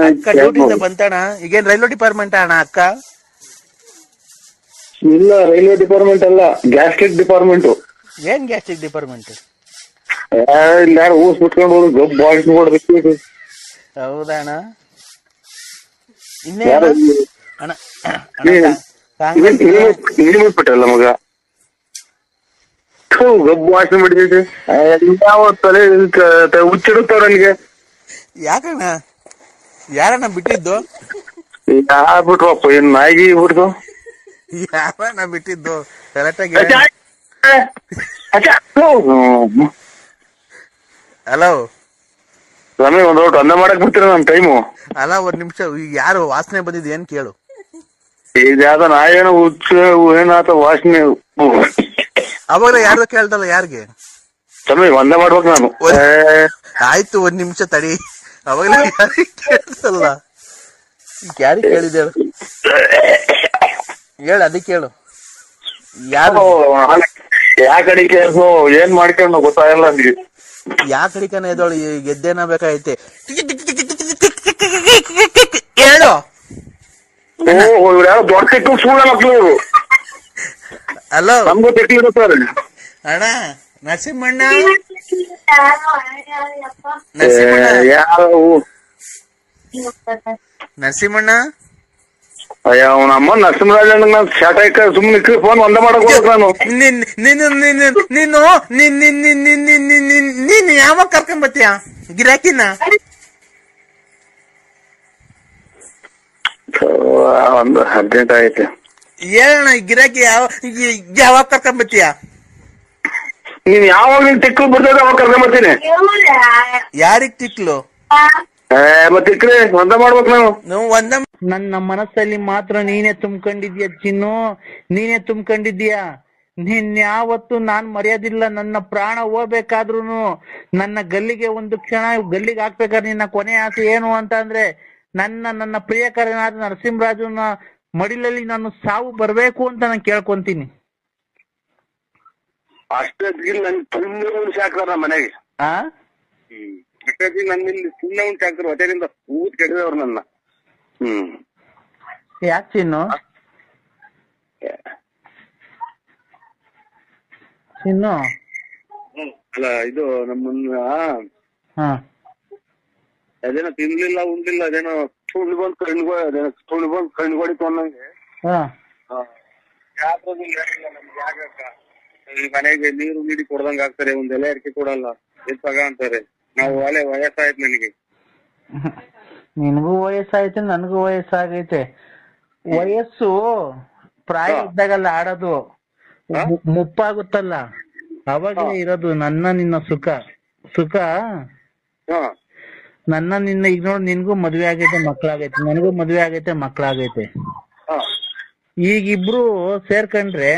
ಅಕ್ಕ ಡ್ಯೂಟಿಯಿಂದ ಬಂತಣ್ಣ. ಈಗೇನ್ ರೈಲ್ವೆ ಡಿಪಾರ್ಟ್ಮೆಂಟ್ ಅಣ್ಣ ಅಕ್ಕ? ಇಲ್ಲ, ರೈಲ್ವೆ ಡಿಪಾರ್ಟ್ಮೆಂಟ್ ಅಲ್ಲ, ಗ್ಯಾಸ್ಟ್ರಿಕ್ ಡಿಪಾರ್ಟ್ಮೆಂಟ್. ಏನ್ ಗ್ಯಾಸ್ಟ್ರಿಕ್ ಡಿಪಾರ್ಟ್ಮೆಂಟ್? ಇಲ್ಲ, ಯಾರು ಊಸ್ ಬಿಟ್ಕೊಂಡು ಹೋಗಿ ಗಬ್ ಬಾಯ್ಸ್ ನೋಡ್ಬೇಕು. ಹೌದಾ ಅಣ್ಣ? ಇನ್ನೇ ಅಣ್ಣ ಬಿಟ್ಟಲ್ಲ ಮಗ, ಗಬ್ಬು ವಾಸನೆ ಬಿಡ್ತೈತಿ. ಯಾವ ತಲೆ ಹುಚ್ಚಿಡುತ್ತಾವ ನನಗೆ. ಯಾಕಣ್ಣ? ಯಾರಣ್ಣ ಬಿಟ್ಟಿದ್ದು? ಬಿಟ್ರಪ್ಪ, ಏನ್ ನಾಯಿಗೆ ಬಿಡ್ತು? ಯಾರಣ್ಣ ಬಿಟ್ಟಿದ್ದು? ಕರೆಕ್ಟಾಗಿ ಹಲೋ ಸ್ವಾಮಿ ಒಂದ್ ಔಟ್ ಅಂದ ಮಾಡಕ್ ಬಿಡ್ತೀರ ನಮ್ ಟೈಮು. ಅಲ್ಲ ಒಂದ್ ನಿಮಿಷ, ಈಗ ಯಾರು ವಾಸನೆ ಬಂದಿದ್ ಏನ್ ಕೇಳು. ಈಗ ಯಾವ್ದ ನಾ ಏನೋ ಹುಚ್ಚ ಏನಾತ ವಾಸನೆ. ಅವಾಗ ಯಾರ್ದು ಕೇಳ್ದಲ್ಲ, ಯಾರಿಗೆ ಸ್ವಾಮಿ ಒಂದೇ ಮಾಡ್ಬೇಕು ನಾನು. ಆಯ್ತು ಒಂದ್ ನಿಮಿಷ ತಡಿ, ಅವಾಗಲೇ ಯಾರಿಗೆ ಕೇಳ್ದಲ್ಲ, ಯಾರಿಗೆ ಕೇಳಿದ ಹೇಳು, ಅದಕ್ಕೆ ಹೇಳು ಯಾರು ಯಾ ಕಡೆ ಕೇಳ್ಸೋ ಏನ್ ಮಾಡ್ಕೊಂಡು ಗೊತ್ತಾಗಲ್ಲ ನನ್ಗೆ. ಯಾ ಕಡಿಕನ ಎದೋಳು ಗೆದ್ದೇನ ಬೇಕಾಯ್ತೆ ಹೇಳು. ಯಾರೋ ದೊಡ್ಡ ತೆಕ್ಕು ಸುಳ್ಳ ಮಕ್ಳು. ಹಲೋ ನಮ್ಗೂ ತೆಕ್ಕಿದ್ರು ಸರ್. ಅಣ್ಣ ನರಸಿಂಹಣ್ಣ, ನರಸಿಂಹಣ್ಣ ಅಯ್ಯ ಅವನ ಅಮ್ಮ ನರಸಿಂಹರಾಜ ನಾನು ಶಾಟ ಸುಮ್ನೆ ಫೋನ್ ಒಂದೇ ಮಾಡಕ್ ಹೋಗ್ಬೇಕು ನಾನು. ನೀನ್ ಯಾವಾಗ ಕರ್ಕೊಂಡ್ ಬರ್ತೀಯ ಗಿರಾಕಿನ? ಒಂದು ಅರ್ಜೆಂಟ್ ಐತೆ. ಹೇಳಣ್ಣ, ಗಿರಾಕಿ ಯಾವಾಗ ಕರ್ಕೊಂಡ್ ಬರ್ತೀಯ? ನೀನ್ ಯಾವಾಗ ನಿನ್ ತಿಕ್ಲು ಬಿಡ್ತದ ಅವಾಗ ಕರ್ಕೊಂಡ್ ಬರ್ತೀನಿ. ಯಾರಿಗ್ ತಿಕ್ಲು? ಮತ್ತೆ ತಿಕ್ಕ್ರಿ ಒಂದ ಮಾಡ್ಬೇಕು ನಾವು ಒಂದ. ನನ್ನ ಮನಸ್ಸಲ್ಲಿ ಮಾತ್ರ ನೀನೇ ತುಂಬ್ಕೊಂಡಿದ್ಯಾ ಚಿನ್ನು, ನೀನೇ ತುಂಬ್ಕೊಂಡಿದ್ಯಾ. ನೀನ್ ಯಾವತ್ತು ನಾನ್ ಮರೆಯೋದಿಲ್ಲ. ನನ್ನ ಪ್ರಾಣ ಹೋಗ್ಬೇಕಾದ್ರುನು, ನನ್ನ ಗಲ್ಲಿಗೆ ಒಂದು ಕ್ಷಣ ಗಲ್ಲಿಗೆ ಹಾಕ್ಬೇಕಾದ್ರೆ ನಿನ್ನ ಕೊನೆ ಆಸೆ ಏನು ಅಂತ ಅಂದ್ರೆ, ನನ್ನ ಪ್ರಿಯಕರನಾದ ನರಸಿಂಹರಾಜನ ಮಡಿಲಲ್ಲಿ ನಾನು ಸಾವು ಬರ್ಬೇಕು ಅಂತ ನಾನು ಕೇಳ್ಕೊಂತೀನಿ. ಅಷ್ಟೊತ್ತಿಗೆ ನನ್ ಸುಮ್ಮನೆ ಉಣ್ಸಿ ಹಾಕ್ತಾರ ಮನೆಗೆ. ಅಷ್ಟೊತ್ತಿಗೆ ನನ್ನಿಂದ ಸುಮ್ಮನೆ ಉಣ್ಸಿ ಹಾಕ್ತಾರ ಹೊಟ್ಟೆಯಿಂದ ಊದ್ ಕೆಡದವ್ರು ನನ್ನ. ಯಾಕೆ ಚಿನ್ನು? ಚಿನ್ನು ಅಲ್ಲ ಇದು ನಮ್ಮನ್ನ ಅದೇನೋ ತಿನ್ಲಿಲ್ಲ ಉಣ್ಲಿಲ್ಲ, ಅದೇನೋ ಸುಳ್ಳು ಬಂದ್ ಕಣ್ಗೊಡಿತು ಅನ್ನಂಗೆ. ಮನೆಗೆ ನೀರು ನೀಡಿ ಕೊಡ್ದಂಗ ಆಗ್ತಾರೆ, ಒಂದ್ ಎಲೆ ಅಡಿಕೆ ಕೊಡಲ್ಲ, ಎತ್ತಾಗ ಅಂತಾರೆ. ನಾವು ವಯಸ್ಸಾಯ್ತು ನನಗೆ. ನಿನಗೂ ವಯಸ್ಸಾಯ್ತು, ನನ್ಗೂ ವಯಸ್ಸಾಗೈತೆ. ವಯಸ್ಸು ಪ್ರಾಯ ಇದ್ದಾಗಲ್ಲ ಆಡೋದು, ಮುಪ್ಪಾಗುತ್ತಲ್ಲ ಅವಾಗಲೇ ಇರೋದು ನನ್ನ ನಿನ್ನ ಸುಖ. ನನ್ನ ನಿನ್ನ ಈಗ ನೋಡ್, ನಿನ್ಗೂ ಮದ್ವೆ ಆಗೈತೆ ಮಕ್ಳಾಗೈತೆ, ನನಗೂ ಮದ್ವೆ ಆಗೈತೆ ಮಕ್ಳಾಗೈತೆ. ಈಗಿಬ್ರು ಸೇರ್ಕೊಂಡ್ರೆ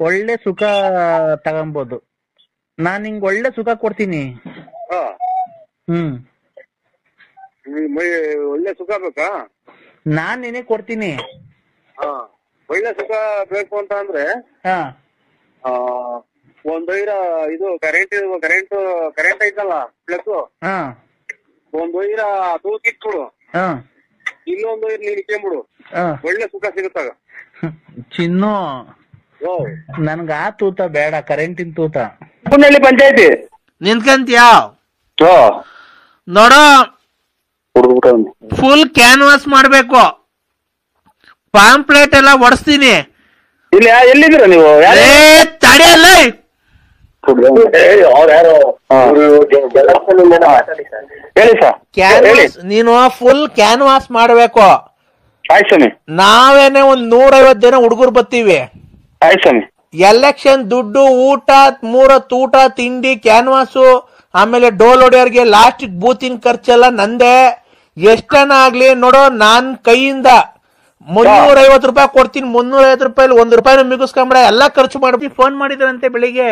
ಒಳ್ಳೆ ಸುಖ ತಗೊಂಬೋದು. ನಾನ್ ನಿಂಗ್ ಒಳ್ಳೆ ಸುಖ ಕೊಡ್ತೀನಿ. ಒಳ್ಳೆ ಸುಖ ಬೇಕಾ? ನಾನ್ ನಿನಗೆ ಕೊಡ್ತೀನಿ. ಒಳ್ಳೆ ಸುಖ ಬೇಕು ಅಂತ ಅಂದ್ರೆ ಒಂದ್ ವೈರ ಇದು ಕರೆಂಟ್ ಐತಲ್ಲ ಪ್ಲಸ್, ಒಂದ್ ವೈರ ತೂಕಿಟ್ಬಿಡು, ಇನ್ನೊಂದ್ ವೈರ್ ನೀನ್ ಇಟ್ಕೊಂಡ್ಬಿಡು, ಒಳ್ಳೆ ಸುಖ ಸಿಗುತ್ತಾಗ. ಚಿನ್ನು ನನ್ಗ ಆ ತೂತ ಬೇಡ, ಕರೆಂಟಿನ ತೂತ. ಪಂಚಾಯತಿ ನಿಂತ್ಕಂತೀಯಾ ನೋಡೋ, ಫುಲ್ ಕ್ಯಾನ್ವಾಸ್ ಮಾಡ್ಬೇಕು, ಪಾಂಪ್ಲೆಟ್ ಎಲ್ಲ ಒಡಿಸ್ತೀನಿ. ಇಲ್ಲ ಎಲ್ಲಿದ್ದೀರಾ ನೀವು? ತಡೆಯಲ್ಲ, ನೀನು ಫುಲ್ ಕ್ಯಾನ್ವಾಸ್ ಮಾಡ್ಬೇಕು. ನಾವೇನೆ ಒಂದ್ 150 ಜನ ಹುಡುಗರು ಬರ್ತೀವಿ. ಎಲೆಕ್ಷನ್ ದುಡ್ಡು, ಊಟ, 3 ಊಟ ತಿಂಡಿ, ಕ್ಯಾನ್ವಾಸು, ಆಮೇಲೆ ಡೋಲ್ ಹೊಡೆಯೋರ್ಗೆ ಲಾಸ್ಟ್ ಬೂತಿನ ಖರ್ಚೆಲ್ಲ ನಂದೇ. ಎಷ್ಟನ ಆಗ್ಲಿ ನೋಡೋ, ನಾನ್ ಕೈಯಿಂದ 350 ರೂಪಾಯಿ ಕೊಡ್ತೀನಿ. 350 ರೂಪಾಯಿ 1 ರೂಪಾಯಿನ ಮಿಗಿಸ್ಕೊಂಬಿಡ, ಎಲ್ಲಾ ಖರ್ಚು ಮಾಡ್ಬಿಟ್ಟು. ಫೋನ್ ಮಾಡಿದ್ರಂತೆ ಬೆಳಿಗ್ಗೆ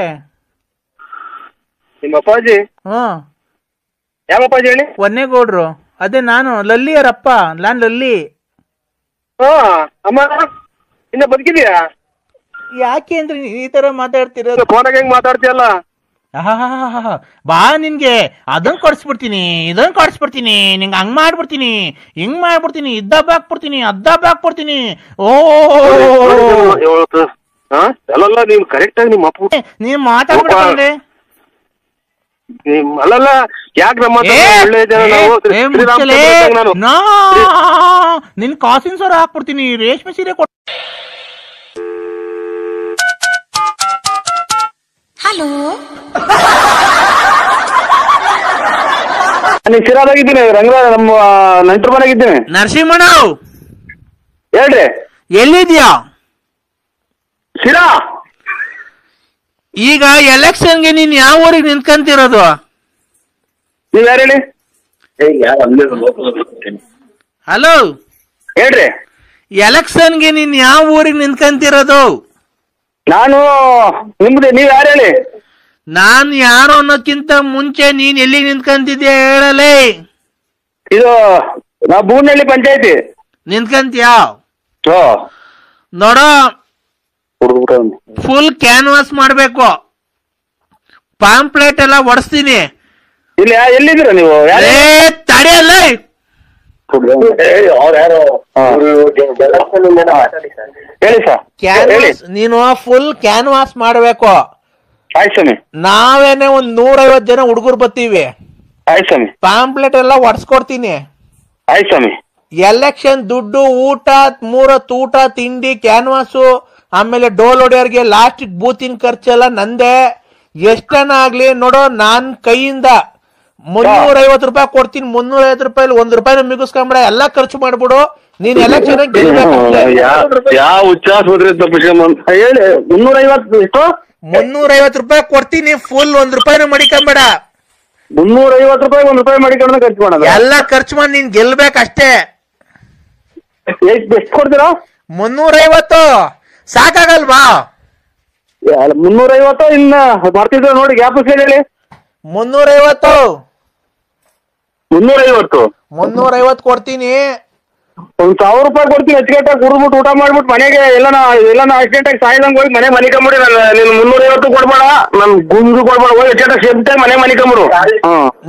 ನಿಮ್ಮ ಅಪ್ಪಾಜಿ. ಯಾವ ಅಪ್ಪಾಜಿ ಹೇಳಿ? ಒನ್ನೇಗೌಡ್ರು. ಅದೇ ನಾನು ಲಲ್ಲಿಯರಪ್ಪ, ನಾನ್ ಲಲ್ಲಿ. ಅಮ್ಮ ಇನ್ನ ಬದುಕಿದ್ಯಾ? ಯಾಕೆ ಅಂದ್ರೆ ಈ ತರ ಮಾತಾಡ್ತಿರೋದು? ಫೋನಾಗ ಹೆಂಗ್ ಮಾತಾಡ್ತೀಯಲ್ಲ? ಬಾ, ನಿನ್ಗೆ ಅದನ್ ಕೊಡ್ಸ್ಬಿಡ್ತೀನಿ, ಇದನ್ ಕೊಡ್ಸ್ಬಿಡ್ತೀನಿ, ನಿಂಗೆ ಹಂಗ್ ಮಾಡ್ಬಿಡ್ತೀನಿ, ಹಿಂಗ್ ಮಾಡ್ಬಿಡ್ತೀನಿ, ಇದ್ದಬ್ಬ ಹಾಕ್ಬಿಡ್ತೀನಿ, ಅದ್ದಬ್ಬ ಹಾಕ್ಬಿಡ್ತೀನಿ. ಅಲ್ಲಲ್ಲ, ನೀವ್ ಕರೆಕ್ಟ್ ಆಗಿ ನಿಮ್ಮ ಅಪ್ಪ ನೀವ್ ಮಾತಾಡ್ಬಿಡ್ತೀನಿ. ಅಲ್ಲಲ್ಲ, ಯಾಕೆ ನಮ್ಮ ನಿನ್ ಕಾಸಿನ ಸರ ಹಾಕ್ಬಿಡ್ತೀನಿ, ರೇಷ್ಮೆ ಸೀರೆ ಕೊಡ್. ಹಲೋ, ನೀನ್ ಸಿರಾದಾಗಿದ್ದೀನಿ, ನಮ್ಮ ನಂಟ್ರ ಮನೆಗಿದ್ದೀನಿ. ನರಸಿಂಹಣ್ಣ ಹೇಳ್ರಿ, ಎಲ್ಲಿದ್ಯಾ? ಸಿರಾ. ಈಗ ಎಲೆಕ್ಷನ್ಗೆ ನೀನ್ ಯಾವ ಊರಿಗೆ ನಿಂತ್ಕಂತಿರೋದು? ನೀವ್ ಯಾರು ಹೇಳಿ? ಹಲೋ ಹೇಳ್ರಿ. ಎಲೆಕ್ಷನ್ಗೆ ನೀನ್ ಯಾವ ಊರಿಗೆ ನಿಂತ್ಕಂತಿರೋದು? ನಾನು ನಿಮ್ದು, ನೀವ್ ಯಾರು ಹೇಳಿ? ನಾನ್ ಯಾರು ಅನ್ನೋಕ್ಕಿಂತ ಮುಂಚೆ ನೀನ್ ಎಲ್ಲಿ ನಿಂತ್ಕಂತಿದ್ಯಾ ಹೇಳಲೇ. ಇದು ನಾವು ಬೂನಹಳ್ಳಿ ಪಂಚಾಯತಿ ನಿಂತ್ಕಂತೀಯಾ? ಓ ನೋಡೋ, ಫುಲ್ ಕ್ಯಾನ್ವಾಸ್ ಮಾಡ್ಬೇಕು, ಪಾಂಪ್ಲೆಟ್ ಎಲ್ಲ ಒಡಿಸ್ತೀನಿ. ಇಲ್ಲಿ ಎಲ್ಲಿದ್ದೀರಾ ನೀವು? ತಡೆಯಲ್ಲ, ಹೇಳಿ ಸರ್. ನೀನು ಫುಲ್ ಕ್ಯಾನ್ವಾಸ್ ಮಾಡ್ಬೇಕು. ಆಯ್ತು ಸ್ವಾಮಿ. ನಾವೇನೆ 150 ಜನ ಹುಡುಗರು ಬರ್ತೀವಿ. ಆಯ್ತು ಸ್ವಾಮಿ. ಪಾಂಪ್ಲೆಟ್ ಎಲ್ಲ ಒಡ್ಸ್ಕೊಡ್ತೀನಿ. ಆಯ್ತು ಸ್ವಾಮಿ. ಎಲೆಕ್ಷನ್ ದುಡ್ಡು, ಊಟ, 3 ಹೊತ್ತು ಊಟ, ತಿಂಡಿ, ಕ್ಯಾನ್ವಾಸು, ಆಮೇಲೆ ಡೋಲ್ ಹೊಡೆಯೋರ್ಗೆ ಲಾಸ್ಟ್ ಬೂತಿನ ಖರ್ಚೆಲ್ಲ ನಂದೇ. ಎಷ್ಟನ ಆಗ್ಲಿ ನೋಡೋ, ನಾನ್ ಕೈಯಿಂದ 350 ರೂಪಾಯಿ ಕೊಡ್ತೀನಿ. 350 ರೂಪಾಯಿ 1 ರೂಪಾಯಿನ ಮಿಗಿಸ್ಕೊಂಬಿಡ, ಎಲ್ಲಾ ಖರ್ಚು ಮಾಡ್ಬಿಡು. ನೀನ್ ಎಲೆಕ್ಷನ್ ಯಾವ ಉಚ್ಚಾಸ ಹೇಳಿ. 350 ಎಷ್ಟು? 350 ರೂಪಾಯಿ ಕೊಡ್ತೀನಿ, ಫುಲ್ 1 ರೂಪಾಯಿನ ಮಡಿಕೊಂಬೇಡ. 350 ರೂಪಾಯಿ 1 ರೂಪಾಯಿ ಮಡಿಕೊಂಡು ಖರ್ಚು ಮಾಡೋದು? ಎಲ್ಲ ಖರ್ಚು ಮಾಡಿ ನೀನ್ ಗೆಲ್ಬೇಕಷ್ಟೇ. ಎಷ್ಟು ಕೊಡ್ತೀರಾ? 350 ಸಾಕಾಗಲ್ವಾ? 350 ಇನ್ನ ಬರ್ತಿದ್ರು ನೋಡಿ, ಗ್ಯಾಪ್ ಹೇಳಿ. 350 350 ಕೊಡ್ತೀನಿ. 1000 ರೂಪಾಯಿ ಕೊಡ್ತೀನಿ. ಅಚ್ಚುಕಟ್ಟಾಗಿ ಕುಡಿದ್ಬಿಟ್ಟು ಊಟ ಮಾಡ್ಬಿಟ್ಟು ಮನೆಗೆ ಎಲ್ಲಾನ ಆಕ್ಸಿಡೆಂಟ್ ಆಗಿ ಸಾಯ್ದಂಗ್ ಹೋಗಿ ಮನೆ ಮನಿಕೊಂಬಿಡಿ. ನೀನು 350 ಕೊಡ್ಬೇಡ, ನನ್ ಗುಂಡು ಕೊಡ್ಬೇಡ, ಹೋಗಿ ಅಚ್ಚುಕಟ್ಟಾಗಿ ಸೇಫ್ಟಿ ಮನೆ ಮನಿಕೊಂಬಿಡು.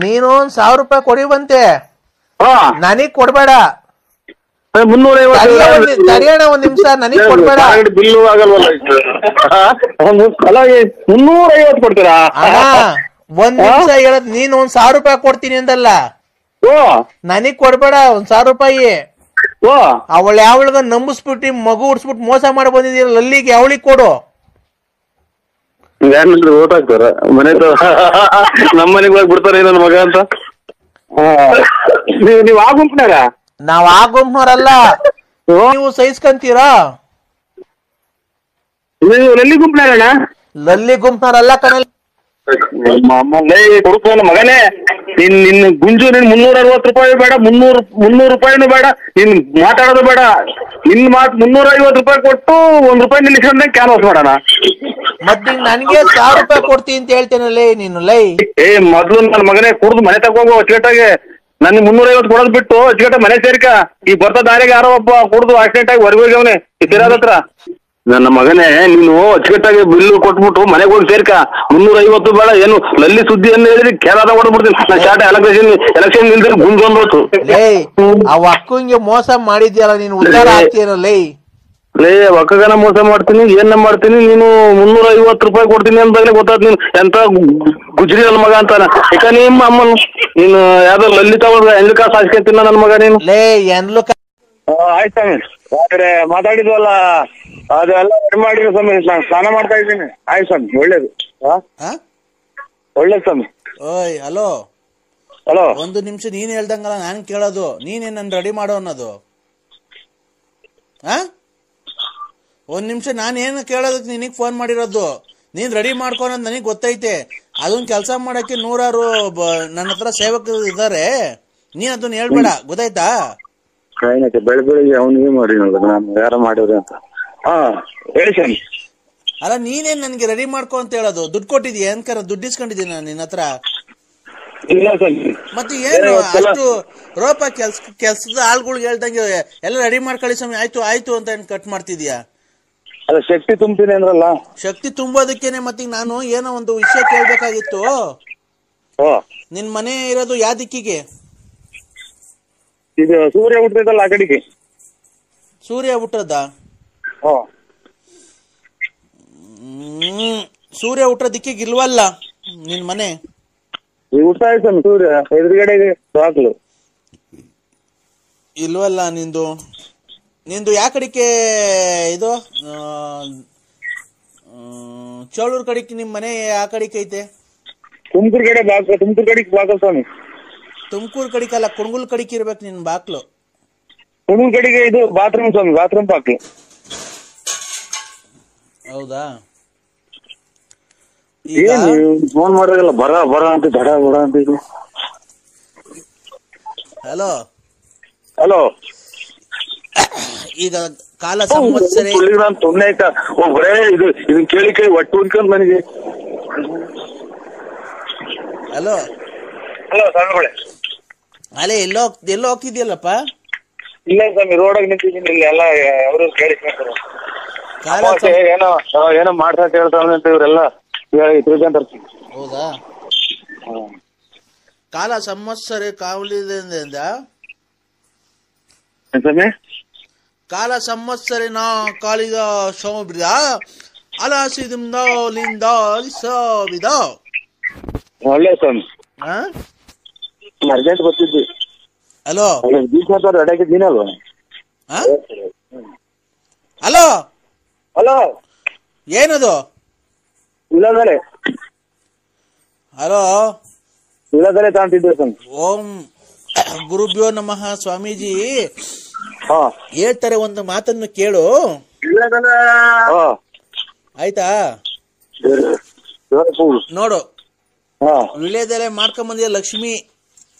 ನೀನು 1000 ರೂಪಾಯಿ ಕೊಡಿ ಬಂತೆ, ನನಗ್ ಕೊಡ್ಬೇಡ. 350 ತಡಿಯೋಣ ಒಂದ್ ನಿಮಿಷ, ನನಗ್ ಕೊಡ್ಬೇಡ. ಬಿಲ್ಲು ಆಗಲ್ವಲ್ಲ? ಅಲ್ಲ, 350 ಕೊಡ್ತೀರಾ? ಒಂದ್ ನಿಮಿಷ ಹೇಳದ್, ನೀನ್ 1000 ರೂಪಾಯಿ ಕೊಡ್ತೀನಿ ಅಂದಲ್ಲ, ನನಗ್ ಕೊಡ್ಬೇಡ 1000 ರೂಪಾಯಿ. ಅವಳ ಯಾವಳಿಗ ನಂಬಿಸ್ಬಿಟ್ಟು ಮಗು ಉಡ್ಸ್ಬಿಟ್ಟು ಮೋಸ ಮಾಡಿ ಬಂದಿದ್ದೀರಲ್ಲ, ಅಲ್ಲಿಗೆ ಅವಳಿಗೆ ಕೊಡು. ಓಟ್ ಹಾಕ್ತಾರ ಮನೆ ನಮ್ಮ ಮನೆಗೆ ಹೋಗಿ ಬಿಡ್ತಾರ ನನ್ನ ಮಗ ಅಂತ. ನೀವ್ ಆ ಗುಂಪ್ನಾರ? ನಾವ್ ಆ ಗುಂಪ್ನವ್ರಲ್ಲ. ನೀವು ಸಹಿಸ್ಕಂತೀರಾ? ಲಲ್ಲಿ ಗುಂಪ್ನಾರಣ್ಣ? ಲಲ್ಲಿ ಗುಂಪ್ನವ್ರಲ್ಲ ಕಣಲ್ಲಿ. ಮಗನೇ, ನಿನ್ನ ಗುಂಜು, ನಿನ್ 360 ರೂಪಾಯಿ ಬೇಡ, 300 ರೂಪಾಯಿನೂ ಬೇಡ, ನಿನ್ ಮಾತಾಡೋದು ಬೇಡ. ನಿನ್ ಮಾತು 350 ರೂಪಾಯಿ ಕೊಟ್ಟು 1 ರೂಪಾಯಿ ನಿಲ್ಲಿಸ್ಕೊಂಡೆ ಕ್ಯಾನ್ವಾಸ್ ಮಾಡೋಣ. ಮತ್ತೆ ನನ್ಗೆ 1000 ರೂಪಾಯಿ ಕೊಡ್ತೀನಿ ಅಂತ ಹೇಳ್ತೇನಲ್ಲೇ ನೀನು. ಲೈ ಮೊದ್ಲು ನನ್ನ ಮಗನೇ ಕುಡ್ದು ಮನೆ ತಗೋಗು ಅಚ್ಚುಕಟ್ಟಾಗಿ. ನನ್ 350 ಕೊಡೋದ್ ಬಿಟ್ಟು ಅಚ್ಚುಕಟ್ಟಾಗಿ ಮನೆ ಸೇರ್ಕ. ಈಗ ಬರ್ತಾ ದಾರಿಗೆ ಯಾರೋ ಒಬ್ಬ ಕುಡ್ದು ಆಕ್ಸಿಡೆಂಟ್ ಆಗಿ ಹೊರಗೆ ಹೋಗ್ಯವನೆ ತಿರಾದ ಹತ್ರ. ನನ್ನ ಮಗನೇ, ನೀನು ಅಚ್ಚುಕಟ್ಟಾಗಿ ಬಿಲ್ಲು ಕೊಟ್ಬಿಟ್ಟು ಮನೆಗೆ ಹೋಗಿ ಸೇರ್ಕ. 350 ಬೇಡ, ಏನು ಲಲ್ಲಿ ಸುದ್ದಿ ಅನ್ನು ಹೇಳಿದ್ರೆ ಕೇರಳ ಹೊಡ್ಬಿಡ್ತೀನಿ. ನಾನು ಶಾರ್ಟ್ ಎಲೆಕ್ಷನ್ ನಿಲ್ದ್ರೆ ಗುಂದೊಂದೋತು. ಅವ್ ಅಕ್ಕಂಗೆ ಮೋಸ ಮಾಡಿದ್ಯಲ್ಲ ನೀನು, ಉದ್ದಾರ ಆಗ್ತೀಯಲ್ಲ. ಒಕ್ಕಗನ ಮೋಸ ಮಾಡ್ತೀನಿ, ಏನ ಮಾಡ್ತೀನಿ. ನೀನು 350 ರೂಪಾಯಿ ಕೊಡ್ತೀನಿ ಅಂದಾಗಲೇ ಗೊತ್ತಾದ್ ನೀನು ಎಂತ ಗುಜ್ರಿ ನನ್ನ ಮಗ ಅಂತಾನ. ಯಾಕ ನಿಮ್ಮ ಅಮ್ಮನು ನೀನು ಯಾವ್ದೋ ಲಲಿತ ಎಂದ್ಕ ಸಾಸ್ಕೊಂತೀನಿ ನನ್ನ ಮಗ ನೀನು. ಆಯ್ತು ಸ್ವಾಮಿ, ಮಾತಾಡಿದ್ವಲ್ಲ ಅದೆಲ್ಲ ಮಾಡಿರೋ ಸ್ವಾಮಿ. ನಾನು ಸ್ನಾನ ಮಾಡ್ತಾ ಇದ್ದೀನಿ. ಆಯ್ತು ಸ್ವಾಮಿ, ಒಳ್ಳೇದು. ಒಳ್ಳೇದು ಸ್ವಾಮಿ. ಓಯ್ ಹಲೋ ಹಲೋ, 1 ನಿಮಿಷ ನೀನ್ ಹೇಳ್ದಂಗಲ್ಲ ನಾನ್ ಕೇಳೋದು. ನೀನೇನ್ ನನ್ ರೆಡಿ ಮಾಡೋ ಅನ್ನೋದು? 1 ನಿಮಿಷ ನಾನು ಏನು ಕೇಳೋದಕ್ಕೆ ನಿನಗ್ ಫೋನ್ ಮಾಡಿರೋದು. ನೀನ್ ರೆಡಿ ಮಾಡ್ಕೊಳೋದು ನನಗ್ ಗೊತ್ತೈತೆ. ಅದನ್ನ ಕೆಲಸ ಮಾಡಕ್ಕೆ 100 ನನ್ನ ಹತ್ರ ಸೇವಕರು ಇದಾರೆ. ನೀನ್ ಅದನ್ನ ಹೇಳ್ಬೇಡ, ಗೊತ್ತಾಯ್ತಾ? ಬೆಳಿಗ್ಗೆ ಅವನಿಗೆ ಮಾಡಿ ನಾನು ಯಾರ ಮಾಡಿವ್ರಿ ಅಂತ. ಹೇಳಿ ಸ್ವಾಮಿ. ಅಲ್ಲ, ನೀನೇನ್ ನನ್ಗೆ ರೆಡಿ ಮಾಡ್ಕೊ ಅಂತ ಹೇಳೋದು? ದುಡ್ಡು ಕೊಟ್ಟಿದ್ಯಾ? ಏನ್ಕರ ದುಡ್ಡು ಇಸ್ಕೊಂಡಿದ್ದೀನಿ ನಾನು ನಿನ್ನ ಹತ್ರ? ಮತ್ತೆ ಏನು ಅಷ್ಟು ರೋಪ ಕೆಲ್ಸದ ಆಳ್ಗಳಿಗೆ ಹೇಳ್ದಂಗೆ ಎಲ್ಲ ರೆಡಿ ಮಾಡ್ಕೊಳ್ಳಿ ಸ್ವಾಮಿ, ಆಯ್ತು ಅಂತ ಕಟ್ ಮಾಡ್ತಿದ್ಯಾ? ಅಲ್ಲ, ಶಕ್ತಿ ತುಂಬ್ತೀನಿ ಅಂದ್ರಲ್ಲ. ಶಕ್ತಿ ತುಂಬೋದಕ್ಕೇನೆ. ಮತ್ತೆ ನಾನು ಏನೋ ಒಂದು ವಿಷಯ ಕೇಳ್ಬೇಕಾಗಿತ್ತು. ನಿನ್ ಮನೆ ಇರೋದು ಯಾವ ದಿಕ್ಕಿಗೆ? ಇದು ಸೂರ್ಯ ಹುಟ್ಟದಲ್ಲ ಆ ಕಡೆಗೆ. ಸೂರ್ಯ ಹುಟ್ಟದ? ಸೂರ್ಯ ಹುಟ್ಟೋ ದಿಕ್ಕಿಗೆ ಇಲ್ವಲ್ಲ ನಿನ್ ಮನೆ? ಹುಟ್ತಾ ಇದ್ದಾನೆ ಸೂರ್ಯ, ಎದುರುಗಡೆಗೆ ಬಾಗ್ಲು ಇಲ್ವಲ್ಲ ನಿಂದು. ಯಾ ಕಡೆಗೆ ಇದು? ಚೋಳೂರ್ ಕಡೆಗೆ ನಿಮ್ ಮನೆ ಯಾವ ಕಡೆಗೆ ಐತೆ? ತುಮಕೂರು ಕಡೆ ಬಾಗ್ಲು. ತುಮಕೂರು ಕಡೆಗೆ ಬಾಗ್ಲು ಸ್ವಾಮಿ. ತುಮಕೂರು ಕಡೆಗೆ ಅಲ್ಲ, ಕುಣಗುಲ್ ಕಡೆಗೆ ಇರ್ಬೇಕು ನಿನ್ ಬಾಕ್ಲು. ಕುಣಗುಲ್ ಕಡೆಗೆ ಇದು ಬಾತ್ರೂಮ್ ಸ್ವಾಮಿ, ಬಾತ್ರೂಮ್ ಬಾಕ್ಲು. ಹೌದಾ? ಫೋನ್ ಮಾಡೋದಿಲ್ಲ, ಬರ ಅಂತ ದಡ ಬಡ ಅಂತ ಇದು. Hello hello. ಈಗ ಕಾಲ ಸಂವತ್ಸರೆ ನಾನು ಸುಮ್ಮನೆ ಆಯ್ತಾ ಬರೇ ಇದನ್ನ ಕೇಳಿ ಕೇಳಿ ಒಟ್ಟು ಉಂಟ್ಕೊಂಡ್ ನನಗೆ. ಹಲೋ ಹಲೋ ಸ್ವಾಮಿಗಳೇ. ಅಲ್ಲೇ ಎಲ್ಲೋ ಹೋಗ್ತಿದ್ಯಲ್ಲಪ್ಪ? ಇಲ್ಲ ಸ್ವಾಮಿ, ರೋಡಾಗ ನಿಂತಿದ್ದೀನಿ. ಇಲ್ಲಿ ಎಲ್ಲ ಅವರು ಕೇಳಿಸ್ಕೊಂತಾರೆ. ಏನೋ ಮಾಡ್ತಾ ಹೇಳ್ತಾವ ಅಂತ ಇವರೆಲ್ಲ ತಿಳ್ಕೊಂತಾರ. ಹೌದಾ? ಕಾಲ ಸಂವತ್ಸರೆ ಕಾವಲಿದಿಂದ ಕಾಲ ಸಂವತ್ಸರಿನ ಕಾಳಿದ ಶೋಭಿದ ಅಲಸಿದಿಂದ ಲಿಂದ ಸಾವಿದ. ಒಳ್ಳೆ ಸ್ವಾಮಿ, ಅರ್ಜೆಂಟ್ ಬರ್ತಿದ್ವಿ. ಹಲೋ ಅಡಾಕಿದ್ದೀನಲ್ವ? ಹಲೋ ಹಲೋ, ಏನದು? ಇಲ್ಲದಲೆ ಹಲೋ, ಇಲ್ಲದಲೆ ತಾಂತಿದ್ದೆ ಸ್ವಾಮಿ. ಓಂ ಗುರುಭ್ಯೋ ನಮಃ. ಸ್ವಾಮೀಜಿ ಹೇಳ್ತಾರೆ, ಒಂದು ಮಾತನ್ನು ಕೇಳು. ಆಯ್ತಾ? ನೋಡು, ವಿಳ್ಯದೆಲೆ ಮಾಡ್ಕೊಂಬಂದಿಯ ಲಕ್ಷ್ಮಿ.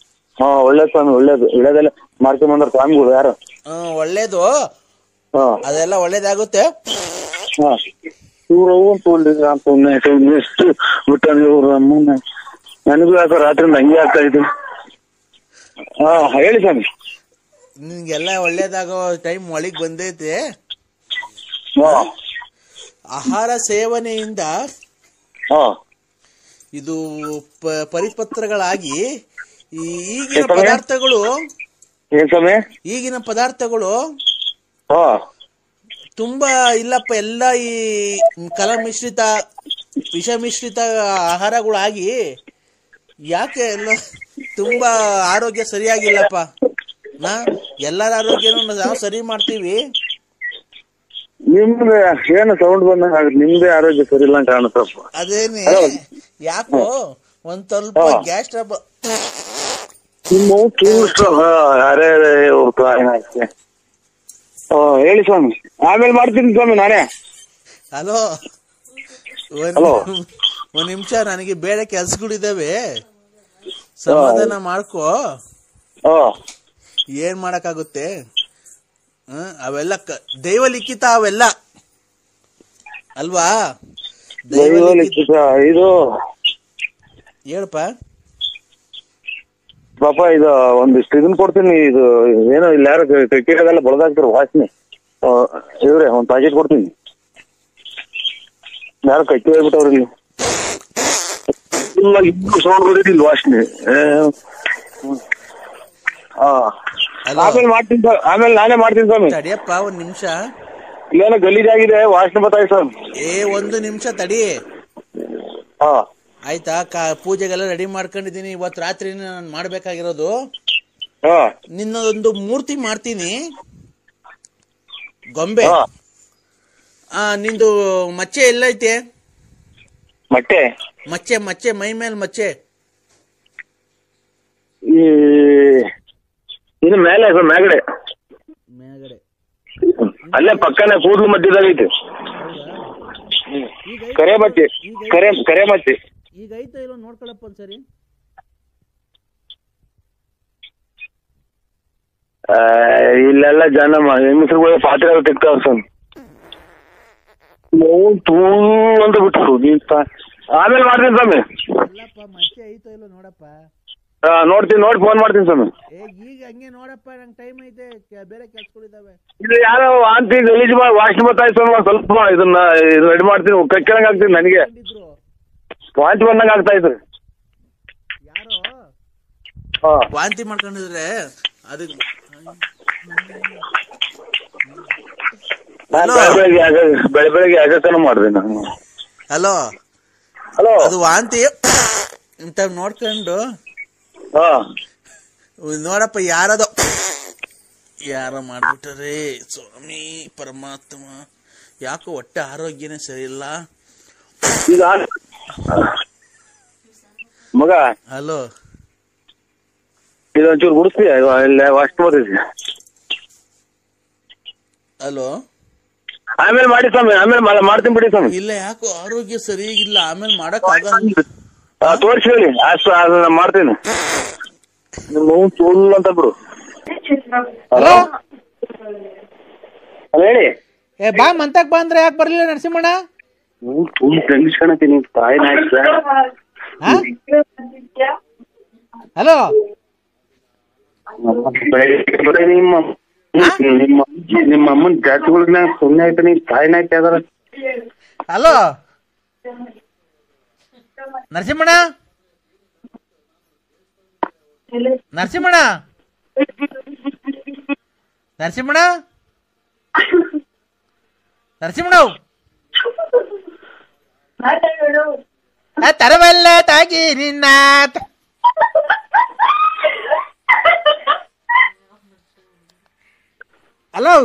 ಒಳ್ಳೇದು ಸ್ವಾಮಿ, ಒಳ್ಳೇದು. ಇಳೆದೆಲೆ ಮಾಡ್ಕೊಂಬಂದ್ರ ಸ್ವಾಮಿಗಳು ಯಾರು? ಒಳ್ಳೇದು, ಅದೆಲ್ಲ ಒಳ್ಳೇದಾಗುತ್ತೆ. ನನಗೂ ಯಾಕೋ ರಾತ್ರಿ ಹಂಗೆ ಆಗ್ತಾ ಇದೆ. ಹೇಳಿ ಸ್ವಾಮಿ. ನಿನ್ಗೆಲ್ಲ ಒಳ್ಳೇದಾಗೋ ಟೈಮ್ ಒಳಗ್ ಬಂದೈತೆ. ಆಹಾರ ಸೇವನೆಯಿಂದ ಇದು ಪರಿಪತ್ರಗಳಾಗಿ ಈಗಿನ ಪದಾರ್ಥಗಳು ತುಂಬಾ ಇಲ್ಲಪ್ಪ, ಎಲ್ಲ ಈ ಕಲಮಿಶ್ರಿತ ವಿಷ ಮಿಶ್ರಿತ ಆಹಾರಗಳಾಗಿ ಯಾಕೆ ಎಲ್ಲ ತುಂಬಾ ಆರೋಗ್ಯ ಸರಿಯಾಗಿಲ್ಲಪ್ಪ. ಎಲ್ಲರ ಆರೋಗ್ಯನೂ ನಾವು ಸರಿ ಮಾಡ್ತೀವಿ. ನಿಮ್ದು ಏನು ಸೌಂಡ್ ಬಂದಂಗ ನಿಮ್ದೇ ಆರೋಗ್ಯ ಸರಿ ಇಲ್ಲ ಕಾಣುತ್ತಪ್ಪ. ಅದೇನೆ, ಯಾಕೋ ಒಂದ್ ಸ್ವಲ್ಪ ಗ್ಯಾಸ್ ಟ್ರಬಲ್. ಹೇಳಿ ಸ್ವಾಮಿ, ಆಮೇಲೆ ಮಾಡ್ತೀನಿ ಸ್ವಾಮಿ ನಾನೇ. ಹಲೋ, ಒಂದ್ ನಿಮಿಷ, ನನಗೆ ಬೇರೆ ಕೆಲ್ಸಗಳಿದಾವೆ, ಸಮಾಧಾನ ಮಾಡ್ಕೋ. ಏನ್ ಮಾಡಕ್ಕಾಗುತ್ತೆ? ಅವೆಲ್ಲ ದೈವ ಲಿಖಿತ, ಅವೆಲ್ಲ ಅಲ್ವಾ? ಇದು ಹೇಳಪ್ಪ. ಪಾಪ ಇದು ಒಂದಿಷ್ಟು ಇದನ್ ಕೊಡ್ತೀನಿ. ಇದು ಏನೋ ಇಲ್ಲಿ ಯಾರು ಕ್ರಿಕೆಟ್ ಬಳದಾಕ್ತಾರ ವಾಸನೆ. ಇವ್ರೆ ಒಂದ್ ಪ್ಯಾಕೆಟ್ ಕೊಡ್ತೀನಿ. ಯಾರು ಕಟ್ಟಿ ಹೋಗ್ಬಿಟ್ಟವ್ರಿಗೆ ಸೌಂಡ್ ಬರೋದಿಲ್ಲ, ವಾಸನೆ. ಆಮೇಲೆ ನಾನೇ ಮಾಡ್ತೀನಿ ಸ್ವಾಮಿ. ತಡಿಯಪ್ಪ ಒಂದ್ ನಿಮಿಷ, ಇಲ್ಲೇನೋ ಗಲೀಜಾಗಿದೆ, ವಾಸನೆ ಬರ್ತಾಯಿ ಸ್ವಾಮಿ. ಒಂದು ನಿಮಿಷ ತಡಿ. ಆಯ್ತಾ? ಪೂಜೆಗೆಲ್ಲ ರೆಡಿ ಮಾಡ್ಕೊಂಡಿದೀನಿ. ಇವತ್ ರಾತ್ರಿ ನಾನು ಮಾಡ್ಬೇಕಾಗಿರೋದು, ನಿನ್ನದೊಂದು ಮೂರ್ತಿ ಮಾಡ್ತೀನಿ, ಗೊಂಬೆ. ನಿಂದು ಮಚ್ಚೆ ಎಲ್ಲೈತೆ? ಮಚ್ಚೆ ಮೈ ಮೇಲೆ ಮಚ್ಚೆ ಇನ್ನು ಮೇಲೆ ಮ್ಯಾಗಡೆ ಅಲ್ಲೇ ಪಕ್ಕನೆ ಕೂದಲು ಮಧ್ಯದಾಗ ಐತೆ. ಕರೆ ಮಚ್ಚೆ. ಈಗ ಐತ ಇಲ್ಲ ನೋಡ್ಕೊಳಪ್ಪ ಒಂದ್ಸರಿ. ಇಲ್ಲೆಲ್ಲ ಜನ ಹೆಂಗಸರುಗಳ ಪಾತ್ರೆ ತೆಗ್ತಾವ್ರ ಸ್ವಾಮಿ. ತೂ ಅಂತ ಬಿಟ್ರು. ಆಮೇಲೆ ಮಾಡ್ತೀನಿ ಸ್ವಾಮಿ. ಮಚ್ಚೆ ಐತ ಇಲ್ಲ ನೋಡಪ್ಪ. ನೋಡ್ತೀನಿ, ನೋಡಿ ಫೋನ್ ಮಾಡ್ತೀನಿ ಸ್ವಾಮಿ. ಈಗ ಹಂಗೆ ನೋಡಪ್ಪ, ನಂಗೆ ಟೈಮ್ ಐತೆ, ಬೇರೆ ಕೆಲ್ಸಗಳಿದಾವೆ. ಇದು ಯಾರೋ ವಾಂತಿ ಗಲೀಜು ವಾಸನೆ ಬರ್ತಾಯ್ತು ಸ್ವಾಮಿ. ಸ್ವಲ್ಪ ಇದನ್ನ ರೆಡಿ ಮಾಡ್ತೀನಿ, ಕಕ್ಕೆಳಂಗ್ ಆಗ್ತೀನಿ. ನನಗೆ ವಾಂತಿ ಬಂದಂಗ ಆಗ್ತಾ ಇದ್ರು. ಯಾರೋ ವಾಂತಿ ಮಾಡ್ಕೊಂಡಿದ್ರೆ ಅದಕ್ಕೆ ಬೆಳಗ್ಗೆ ಆಗತನ ಮಾಡಿದೆ ನಾನು. ಹಲೋ, ಅದು ವಾಂತಿ ಇಂತ ನೋಡ್ಕೊಂಡು ನೋಡಪ್ಪ, ಯಾರೋ ಮಾಡ್ಬಿಟ್ರೆ ಸ್ವಾಮಿ ಪರಮಾತ್ಮ. ಯಾಕೋ ಹೊಟ್ಟೆ ಆರೋಗ್ಯನೇ ಸರಿ ಇಲ್ಲ ಈಗ ಮಗ. ಹಲೋ, ಇದೊಂಚೂರು ಗುಡಿಸ್ತೀಯ? ಅಷ್ಟು ಬರ್ತೈತಿ. ಹಲೋ, ಆಮೇಲೆ ಮಾಡಿ ಸ್ವಾಮಿ, ಆಮೇಲೆ ಮಾಡ್ತೀನಿ ಬಿಡಿ ಸ್ವಾಮಿ. ಇಲ್ಲ, ಯಾಕೋ ಆರೋಗ್ಯ ಸರಿಯಾಗಿಲ್ಲ, ಆಮೇಲೆ ಮಾಡಕ್ ಆಗಲ್ಲ. ತೋರಿಸಿ ಹೇಳಿ, ಅಷ್ಟು ಮಾಡ್ತೀನಿ. ಸುಳ್ಳು ಅಂತ ಬಿಡು. ಹಲೋ ಹೇಳಿ. ಏ ಬಾ ಮಂತಕ್ ಬಾ ಅಂದ್ರೆ ಯಾಕೆ ಬರ್ಲಿಲ್ಲ ನರಸಿಂಹಣ್ಣ? ಟೆನ್ಷನ್ ತಾಯಿ ಹಲೋ ನಿಮ್ಮ ಅಮ್ಮನ ಜಾತಿಗಳನ್ನ ಸುಮ್ಮನೆ ಆಯ್ತು. ನೀನ್ ತಾಯಿನ ಆಯ್ತು ಯಾವ್ದಾರ. ಹಲೋ ನರಸಿಂಹಣ್ಣ ನರಸಿಂಹಣ್ಣ ನರಸಿಂಹಣ್ಣ ನರಸಿಂಹಣ್ಣ ತರವಲ್ಲ ತಾಗಿ ನಿನ್ನ. ಹಲೋ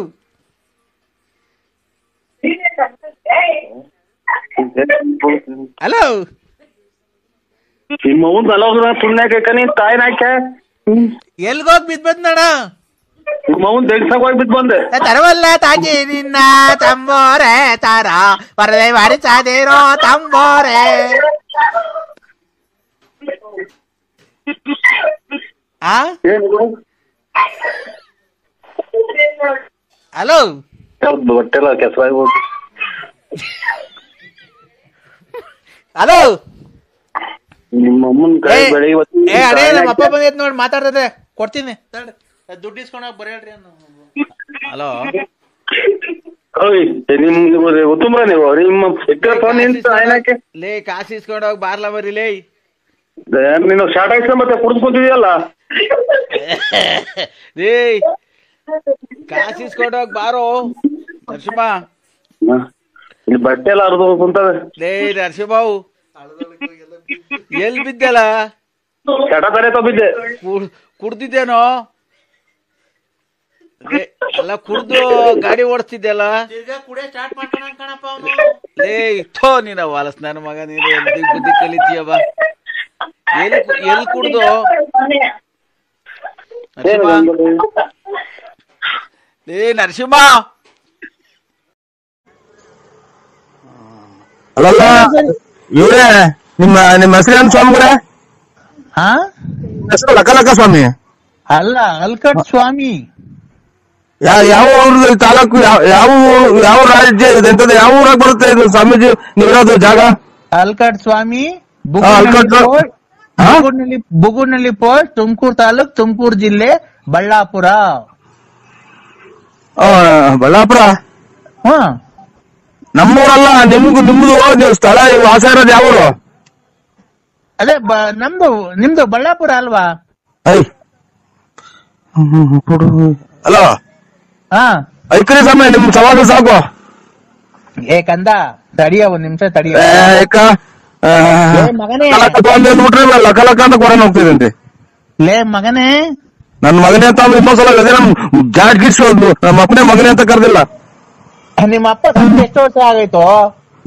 ಹಲೋ ನಿಮ್ಮ ಅವ್ನ ಅಲ್ಲ ಸುಮ್ಮನೆ ನೀನ್ ತಾಯಿನ ಹಾಕ ಎಲ್ಗೋಗ್ ಬಿದ್ ನೋಡ. ನಿಮ್ಮ ಅವ್ನ ದೇಗ್ಸಾಗ ಹೋಗಿ ಬಿದ್ದು ಬಂದೆ. ತರವಲ್ಲ ತಾಗಿ ನಿನ್ನ ತಂಬೋರೆ ತಾರ ವರದೆ ಬಾರಿಸಾದೇರೋ ತಂಬೋರೆ. ಆ ಹಲೋ ಹೊಟ್ಟೆಲ್ಲ ಕೆಸರಾಗಿ ಹೋಗಿ. ಹಲೋ ನಿಮ್ಮ ಅಮ್ಮನ ಕೈ ಬೆಳಿಗ್ಗೆ ಏ ಅಡೇ ನಮ್ಮ ಅಪ್ಪ ಬಂದೈತ್ ನೋಡಿ ಮಾತಾಡ್ತದೆ ಕೊಡ್ತೀನಿ ದುಡ್ಡು ಇಸ್ಕೊಂಡಾಗ ಬರೇಳ್ರಿ ಅನ್ನು. ಹಲೋ ನಿಮ್ ಉತ್ತಮ್ರ ನೀವು ನಿಮ್ಮ ಲೇ ಕಾಸು ಇಸ್ಕೊಂಡೋಗಿ ಬಾರ್ಲ ಬರೀ ಲೇ. ನೀನು ಶಾರ್ಟ್ ಹಾಕ್ಸ ಮತ್ತೆ ಕುಡಿಸ್ಕೊಂತಿದ್ಯಲ್ಲ. ಲೇ ಕಾಸು ಇಸ್ಕೊಂಡೋಗಿ ಬಾರೋ ನರಸಿಂಹ. ಇಲ್ಲಿ ಬಟ್ಟೆ ಎಲ್ಲ ಹರಿದು ಕುಂತವೆ. ಲೇ ನರಸಿಂಹವು ಎಲ್ ಬಿದ್ದಲ್ಲ? ಚಟ ತಾರೆ ಬಿದ್ದೆ. ಕುಡ್ದಿದ್ದೇನೋ ಎಲ್ಲ ಕುಡ್ದು ಗಾಡಿ ಓಡಿಸ್ತಿದ್ದೆಲ್ಲ. ಲೇ ಥೋ ನೀನ ವಾಲಸ್ ನನ್ನ ಮಗ ನೀನು ಎಲ್ಲಿ ಬುದ್ಧಿ ಕಲಿತೀಯವ. ಎಲ್ ಕುಡ್ದು ಲೇ ನರಸಿಂಹ. ಅಲ್ಲಲ್ಲ ಇವ್ರೆ ನಿಮ್ಮ ಹೆಸರೇನು ಸ್ವಾಮಿಗಳೇ? ಹೆಸರು ಲಕ್ಕಲಕ್ಕ ಸ್ವಾಮಿ ಅಲ್ಲ ಅಲ್ಕಟ್ ಸ್ವಾಮಿ. ಯಾವ ಊರು ತಾಲೂಕು ಯಾವ ರಾಜ್ಯ ಇದೆ ಎಂತದ್ದು ಯಾವ ಊರಾಗ ಬರುತ್ತೆ ಇದು ಸ್ವಾಮೀಜಿ ನೀವಿರೋದು ಜಾಗ? ಅಲ್ಕಟ್ ಸ್ವಾಮಿ ಅಲ್ಕಟ್ ಬುಗುರ್ನಳ್ಳಿ ಪೋಸ್ಟ್ ತುಮಕೂರು ತಾಲೂಕ್ ತುಮಕೂರು ಜಿಲ್ಲೆ ಬಳ್ಳಾಪುರ. ಬಳ್ಳಾಪುರ ನಮ್ಮೂರಲ್ಲ. ನಿಮ್ದು ಸ್ಥಳ ವಾಸ ಇರೋದು ಯಾವ ಊರು? ಅದೇ ನಿಮ್ದು ಬಳ್ಳಾಪುರ ಅಲ್ವಾ? ಹಲೋ ಐಕ್ರಿ ಸ್ವಾಮಿ ನಿಮ್ ಸವಾಲು ಸಾಕು. ಏ ಕಂದ ತಡಿಯ ಒಂದ್ ನಿಮಿಷ ತಡಿಯ ಮಗನೇ. ಲಕ್ಕ ಲಕ್ಕ ಅಂತ ಕೊರೋನಾ ಹೋಗ್ತಿದಂತೆ. ಲೇ ಮಗನೇ ನನ್ ಮಗನೇ ಅಂತ ಇನ್ನೊಂದ್ಸಲ ನಮ್ ಜಾಟ್ ಗಿಟ್ಸ್ ನಮ್ಮ ಅಪ್ಪನೇ ಮಗನೇ ಅಂತ ಕರ್ದಿಲ್ಲ. ನಿಮ್ಮ ಅಪ್ಪ ಎಷ್ಟು ವರ್ಷ ಆಗೈತು?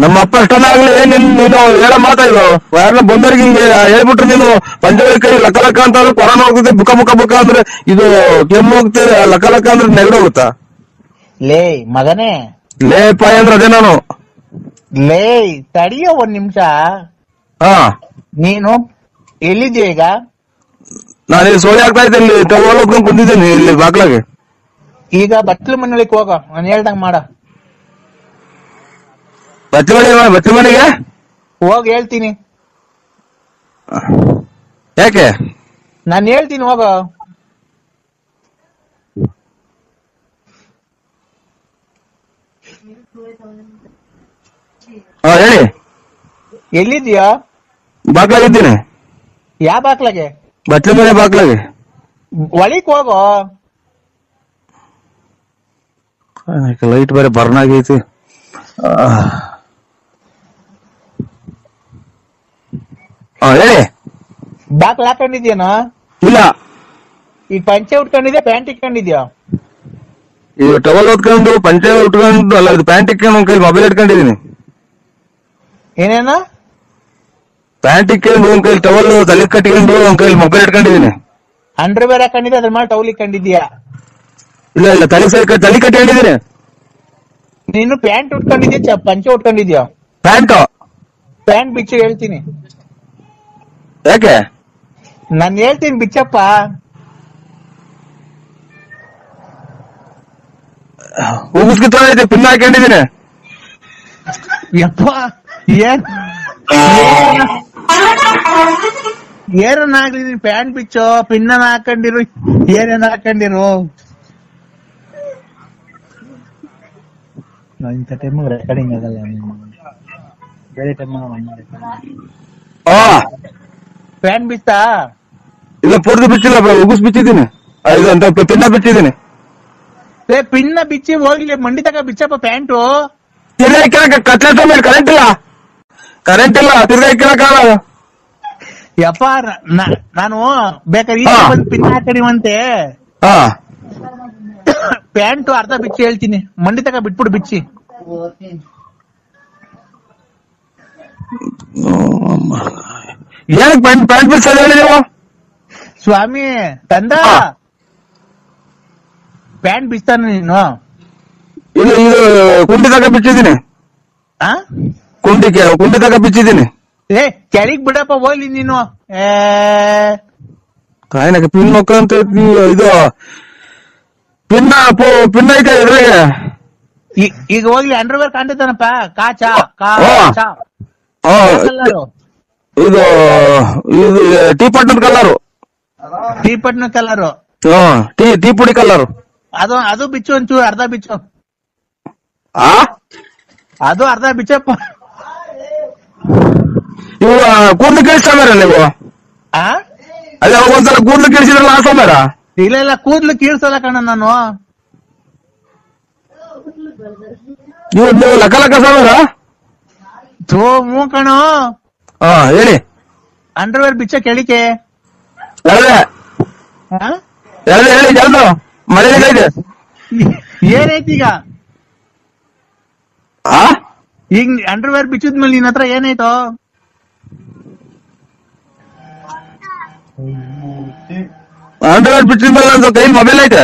ನಮ್ಮ ಅಪ್ಪ ಎಷ್ಟನ್ನ ಆಗ್ಲಿ ನೀನು ಹೇಳ ಮಾತಾಯ್ತು ಯಾರನ್ನ ಬಂದವ್ರಿಗೆ ಹಿಂಗೆ ಹೇಳ್ಬಿಟ್ರೆ ನೀನು ಪಂಚವಳಿ ಕೈ ಲಕ್ಕ ಲಕ್ಕ ಅಂತ ಕೊರೋನಾ ಹೋಗ್ತದೆ. ಬುಕ್ಕ ಅಂದ್ರೆ ಇದು ಕೆಮ್ಮು ಹೋಗ್ತದೆ. ಲಕ್ಕ ಲಕ್ಕ ಅಂದ್ರೆ ನೆಗಡಿ ಹೋಗುತ್ತಾ? ಲೇ ಮಗನೇ ಲೇ ಪಾಯ ಅಂದ್ರೆ ಅದೇ ನಾನು. ಲೇ ತಡಿಯ ಒಂದ್ ನಿಮಿಷ. ನೀನು ಎಲ್ಲಿದ್ಯಾ ಈಗ? ನಾನು ಇಲ್ಲಿ ಸೋಳಿ ಆಗ್ತಾ ಇದ್ದೆ. ಇಲ್ಲಿ ತಗೊಂಡು ಕುಂತಿದ್ದೇನೆ ಇಲ್ಲಿ ಬಾಗ್ಲಾಗೆ. ಈಗ ಬಟ್ಲು ಮನೆಯೊಳಗೆ ಹೋಗ ನಾನು ಹೇಳ್ದಂಗ ಮಾಡ. ಬಚ್ಚಿ ಮನೆಗೆ ಹೋಗ್ ಹೇಳ್ತೀನಿ. ಯಾಕೆ? ನಾನು ಹೇಳ್ತೀನಿ ಹೋಗ. ಹೇಳಿ. ಎಲ್ಲಿದ್ಯಾ? ಬಾಗ್ಲಾಗಿದ್ದೀನಿ. ಯಾವ ಬಾಕ್ಲಾಗೆ? ಬಚ್ಚಲ ಮನೆ ಬಾಗ್ಲಾಗೆ. ಒಳಿಕ್ ಹೋಗೋ. ಲೈಟ್ ಬೇರೆ ಬರ್ನ್ ಆಗೈತಿ. ಹೇಳಿ. ಬಾಕ್ಲ ಹಾಕೊಂಡಿದ್ಯಾನ? ಇಲ್ಲ. ಈಗ ಪಂಚೆ ಉಟ್ಕೊಂಡಿದ್ಯಾ ಪ್ಯಾಂಟ್ ಇಟ್ಕೊಂಡಿದ್ಯಾ? ಈಗ ಟವಲ್ ಹೊತ್ಕೊಂಡು ಪಂಚೆ ಉಟ್ಕೊಂಡು ಅಲ್ಲ ಇದು ಪ್ಯಾಂಟ್ ಇಟ್ಕೊಂಡು ಒಂದ್ ಕೈ ಮೊಬೈಲ್ ಇಟ್ಕೊಂಡಿದೀನಿ. ಏನೇನ? ಪ್ಯಾಂಟ್ ಇಟ್ಕೊಂಡು ಒಂದ್ ಕೈ ಟವಲ್ ತಲೆ ಕಟ್ಕೊಂಡು ಒಂದ್ ಕೈ ಮೊಬೈಲ್ ಇಟ್ಕೊಂಡಿದೀನಿ. ಅಂಡರ್ವೇರ್ ಹಾಕೊಂಡಿದ್ಯಾ ಅದ್ರ ಮೇಲೆ ಟೌಲ್ ಇಟ್ಕೊಂಡಿದ್ಯಾ? ಇಲ್ಲ ತಲೆ ಕಟ್ಟಿಕೊಂಡಿದೀನಿ. ನೀನು ಪ್ಯಾಂಟ್ ಉಟ್ಕೊಂಡಿದ್ಯಾ ಪಂಚೆ ಉಟ್ಕೊಂಡಿದ್ಯಾ? ಪ್ಯಾಂಟ್ ಬಿಚ್ಚು ಹೇಳ್ತೀನಿ. ಯಾಕೆ? ನಾನ್ ಹೇಳ್ತೀನಿ ಬಿಚ್ಚಪ್ಪ. ಉಗಿಸ್ಕಿತ್ತೈತೆ ಪಿನ್ ಹಾಕೊಂಡಿದ್ದೀನಿ. ಯಪ್ಪ ಏನನ್ನ ಆಗ್ಲಿ ನೀನ್ ಪ್ಯಾಂಟ್ ಬಿಚ್ಚೋ, ಪಿನ್ನ ಹಾಕೊಂಡಿರು, ಏನೇನ್ ಹಾಕೊಂಡಿರು. ಇಂಥ ಟೈಮ್ ರೆಕಾರ್ಡಿಂಗ್ ಆಗಲ್ಲ, ಬೇರೆ ಟೈಮ್ ಪ್ಯಾಂಟ್ ಬಿಚ್ಚಾ? ಇಲ್ಲ ಪೂರ್ತಿ ಬಿಚ್ಚಿಲ್ಲ, ಉಗಿಸ್ ಬಿಚ್ಚಿದ್ದೀನಿ. ಪಿನ್ನ ಬಿಚ್ಚಿದ್ದೀನಿ. ಪಿನ್ನ ಬಿಚ್ಚಿ ಹೋಗ್ಲಿ, ಮಂಡಿ ತಗ ಬಿಚ್ಚಪ್ಪ ಪ್ಯಾಂಟು. ಕತ್ಲೆ ಮೇಲೆ ಕರೆಂಟ್ ಇಲ್ಲ ತಿರ್ಗಾ ಕೇಳಕ್ಕಾಗಲ್ಲ. ಯಪ್ಪ ನಾನು ಬೇಕಾದ್ರೆ ಈಗ ಬಂದು ಪಿನ್ ಹಾಕಡಿವಂತೆ. ಪ್ಯಾಂಟು ಅರ್ಧ ಬಿಚ್ಚಿ ಹೇಳ್ತೀನಿ, ಮಂಡಿ ತಗ ಬಿಟ್ಬಿಡು ಬಿಚ್ಚಿ. ಏನಕ್ಕೆ ಪ್ಯಾಂಟ್ ಬಿಚ್ಚ ನೀವು ಸ್ವಾಮಿ? ತಂದ ಪ್ಯಾಂಟ್ ಬಿಚ್ತಾನ ನೀನು? ಇದು ಕುಂಡಿ ತಗ ಬಿಚ್ಚಿದ್ದೀನಿ. ಕುಂಡಿ ತಗ ಬಿಚ್ಚಿದ್ದೀನಿ. ಏ ಕೆಳಗ್ ಬಿಡಪ್ಪ ಹೋಗ್ಲಿ ನೀನು. ಕಾಯಿನಾಗ ಪಿನ್ ಮಕ್ಕಳಂತ ಇದು ಪಿನ್ ಐತೆ ಇದ್ರಾಗೆ. ಈಗ ಹೋಗ್ಲಿ, ಅಂಡರ್ವೇರ್ ಕಾಣ್ತಾನಪ್ಪ. ಕಾಚಾ ಇದು ಇದು ಟೀ ಪಟ್ನ ಕಲರು. ಟೀ ಪಟ್ನ ಕಲರು. ಟೀ ಪುಡಿ ಕಲರು. ಅದು ಬಿಚ್ಚು ಒಂಚೂರು, ಅರ್ಧ ಬಿಚ್ಚು. ಅದು ಅರ್ಧ ಬಿಚ್ಚಪ್ಪ. ಇವು ಕೂದಲು ಕೇಳಿಸ್ತಾರ ನೀವು? ಅದೇ ಒಂದ್ಸಲ ಕೂದಲು ಕೇಳಿಸಿದ್ರಲ್ಲ ಆ ಸಮಯ. ಇಲ್ಲ ಕೂದ್ಲು ಕೀಳ್ಸಲ್ಲ ಕಣ ನಾನು. ನೀವು ಲಕ್ಕ ಸಮಯ ಮೂ ಕಣು. ಹೇಳಿ. ಅಂಡರ್ವೇರ್ ಬಿಚ್ಚ ಕೆಳಿಕೆ ಹೇಳಿ ಜಲ್ದು. ಮಳೆ ಇದೆ. ಏನೈತಿ ಈಗ? ಈಗ ಅಂಡರ್ವೇರ್ ಬಿಚ್ಚಿದ್ಮೇಲೆ ನಿನ್ ಹತ್ರ ಏನಾಯ್ತು? ಅಂಡರ್ವೇರ್ ಬಿಚ್ಚಿದ್ಮೇಲೆ ಕೈ ಮೊಬೈಲ್ ಐತೆ.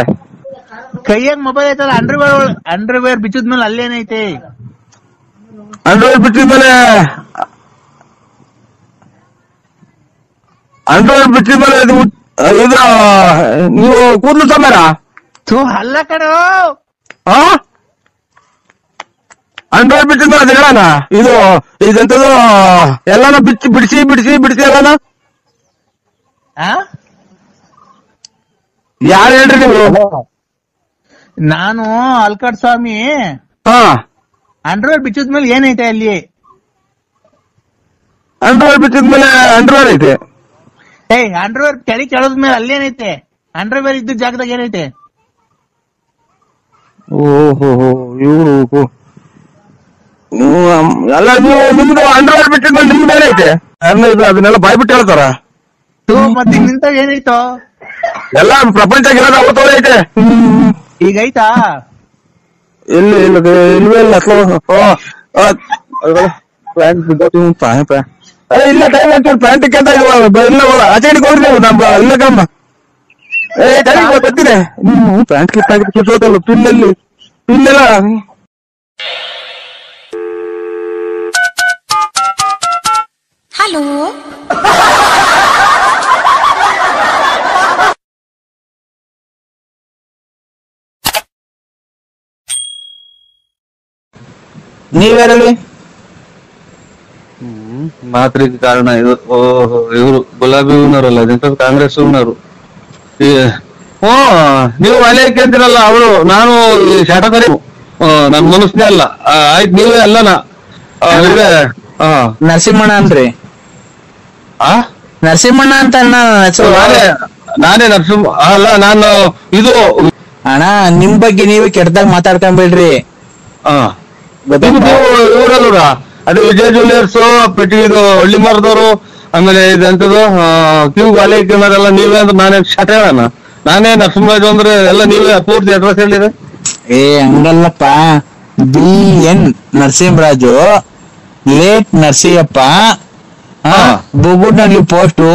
ಕೈಯಾಗ ಮೊಬೈಲ್ ಐತಲ್ಲ. ಅಂಡರ್ವೇರ್ ಬಿಚ್ಚಿದ್ಮೇಲೆ ಅಲ್ಲೇನೈತೆ? ಅಂಡರ್ವೇರ್ ಬಿಚ್ಚಿದ್ಮೇಲೆ ಇದು ನೀವು ಕೂದಲು ಸಮರ ಅಲ್ಲ ಕಣೋ. ಅಂಡರ್ವೇರ್ ಬಿಚ್ಚಿದ್ಮೇಲೆ ಅದು ಹೇಳಣ. ಇದಂತದ್ದು ಎಲ್ಲಾನ ಬಿಡಿಸಿ ಎಲ್ಲಾನ. ಯಾರು ಹೇಳ್ರಿ ನೀವು? ನಾನು ಅಲ್ಕಾಡ್ ಸ್ವಾಮಿ. ಅಂಡರ್ವೇರ್ ಬಿಚ್ಚಿದ್ಮೇಲೆ ಏನೈತೆ ಅಲ್ಲಿ? ಅಂಡರ್ವೇರ್ ಬಿಚ್ಚಿದ್ಮೇಲೆ ಅಂಡರ್ವೇರ್ ಐತೆ. ಅಂಡರ್ವೇರ್ ಕೆಳದ್ಮೇಲೆ ಅಲ್ಲೇನೈತೆ? ಅಂಡರ್ವೇರ್ ಇದ್ದ ಜಾಗದಾಗ ಏನೈತೆ? ಓಹೋ ಇವ್ರು ಎಲ್ಲ ನಿಮ್ದು ಅಂಡರ್ವೇರ್ ಬಿಟ್ಟಿದ್ಮೇಲೆ ನಿಮ್ದು ಏನೈತೆ? ಅದನ್ನೆಲ್ಲ ಬಾಯ್ಬಿಟ್ಟು ಹೇಳ್ತಾರ. ಮತ್ತೆ ನಿಂತ ಏನಾಯ್ತು? ಎಲ್ಲ ಪ್ರಪಂಚಕ್ಕೆ ಇರೋದು ಅವತ್ತೋಳೆ ಐತೆ. ಈಗ ಐತಾ? ಇಲ್ವೇ ಇಲ್ಲ ಇಲ್ಲ ಟೈಮ್ ಆಯ್ತು. ಪ್ಯಾಂಟ್ ಕೆಂತ ಇಲ್ಲ ಆಚೆಗೆ ಹೋಗ್ರಿ ನೀವು. ನಮ್ಮ ಇಲ್ಲ ಕಮ್ಮ ಬರ್ತೀನಿ. ಪ್ಯಾಂಟ್ ಕಿತ್ತಾಗಿತ್ತು ಪಿನ್ನಲ್ಲಿ ಪಿನ್ನೆಲ್ಲ. ಹಲೋ ನೀವ್ಯಾರಲ್ಲಿ? ಮಾತ್ರಿಗೆ ಕಾರಣ ಇದು. ಓಹೋ ಇವರು ಗುಲಾಬಿ ಹೂನವರಲ್ಲ, ಕಾಂಗ್ರೆಸ್ ಹೂನವರು. ನೀವು ಅಲೇಕೆ ಅಂತೀರಲ್ಲ ಅವಳು. ನಾನು ಶಾಟಕರಿ, ನನ್ ಮನಸ್ಸೇ ಅಲ್ಲ. ಆಯ್ತು ನೀವೇ ಅಲ್ಲನಾ? ನರಸಿಂಹಣ್ಣ ಅಂದ್ರಿ? ನರಸಿಂಹಣ್ಣ ಅಂತ ನಾನೇ ನರಸಿಂಹ ಅಲ್ಲ. ನಾನು ಇದು ಅಣ್ಣ, ನಿಮ್ ಬಗ್ಗೆ ನೀವೇ ಕೆಟ್ಟದಾಗ ಮಾತಾಡ್ಕೊಂಡ್ಬಿಡ್ರಿ. ಇವರಲ್ವ ಅದು ವಿಜಯ್ ಜ್ಯುವೆಲರ್ಸ್ ಪೆಟ್ಟಿ, ಇದು ಹಳ್ಳಿ ಮರದವರು, ಆಮೇಲೆ ಇದಂತದ್ದು ಕ್ಯೂ ಅಲೇಕಿನವರೆಲ್ಲ ನೀವೇ ಅಂದ್ರೆ ನಾನೇ ಶಟ ಹೇಳಣ. ನಾನೇ ನರಸಿಂಹರಾಜು ಅಂದ್ರೆ ಎಲ್ಲ ನೀವೇ ಪೂರ್ತಿ ಅಡ್ರೆಸ್ ಹೇಳಿದ್ರೆ. ಹಂಗಲ್ಲಪ್ಪ. BN Narasimharaju, late Narasiyappa, Bugudnalli post,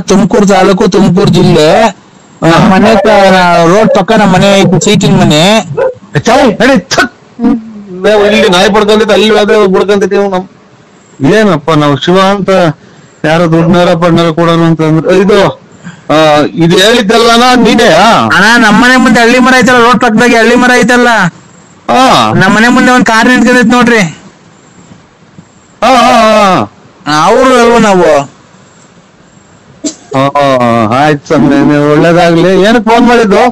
Tumakuru taluk, Tumakuru ಜಿಲ್ಲೆ. ನಮ್ಮ ಮನೆ ರೋಡ್ ಪಕ್ಕ ನಮ್ಮ ಮನೆ ಸೀಟಿನ ಮನೆ. ಇಲ್ಲಿ ನಾಯಿ ಪಡ್ಕೊಂಡೈತೆ, ಅಲ್ಲಿ ಬಿಡ್ಕೊಂತೈತಿ. ಏನಪ್ಪ ನಾವು ಶಿವ ಅಂತ ಯಾರೋ ದುಡ್ಡನಾರ ಪಡ್ನಾರ ಕೊಡೋಣ ಅಂತಂದ್ರೆ ಇದು ಹೇಳಿದ್ದಲ್ಲ ನೀನೇ? ಅಣ್ಣ ನಮ್ಮನೆ ಮುಂದೆ ಹಳ್ಳಿ ಮರ ಐತಲ್ಲ, ರೋಡ್ ಪಕ್ಕದಾಗೆ ಹಳ್ಳಿ ಮರ ಐತಲ್ಲ, ನಮ್ಮನೆ ಮುಂದೆ ಒಂದ್ ಕಾರ್ ನಿಂತ್ಕೊಂಡೈತ್ ನೋಡ್ರಿ. ಅವ್ರು ಅಲ್ವ ನಾವು? ಆಯ್ತು ಸ್ವಾಮಿ, ನೀವು ಒಳ್ಳೇದಾಗ್ಲಿ. ಏನಕ್ಕೆ ಫೋನ್ ಮಾಡಿದ್ದು?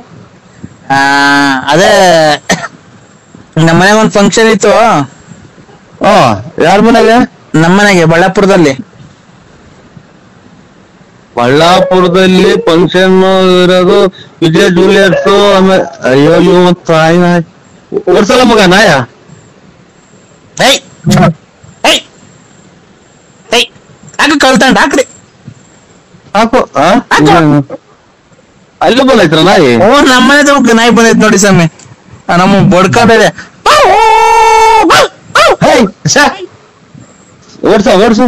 ಅದೇ ನಮ್ಮನೆಗೆ ಒಂದ್ ಫಂಕ್ಷನ್ ಇತ್ತು. ಯಾರ ಮನೆಗೆ? ನಮ್ಮನೆಗೆ ಬಳ್ಳಾಪುರದಲ್ಲಿ. ಬಳ್ಳಾಪುರದಲ್ಲಿ ಫಂಕ್ಷನ್ ಇರೋದು ವಿಜಯ ಜೂನಿಯರ್ಸ್. ಆಮೇಲೆ ಅಯ್ಯೋ ತಾಯಿ ವರ್ಷಲ್ಲ ಮಗ ನಾಯ. ಕಳ್ತಂಡ ಹಾಕ್ರಿ ಹಾಕು. ಅಲ್ಲಿ ಬಂದೈತ್ರ ನಾಯಿ? ನಮ್ಮನೆ ನಾಯಿ ಬಂದೈತ್ ನೋಡಿ ಸ್ವಾಮಿ. ನಮ್ಮ ಬಡ್ಕ ಬೇರೆ ಓಡ್ಸ ಓಡ್ಸು.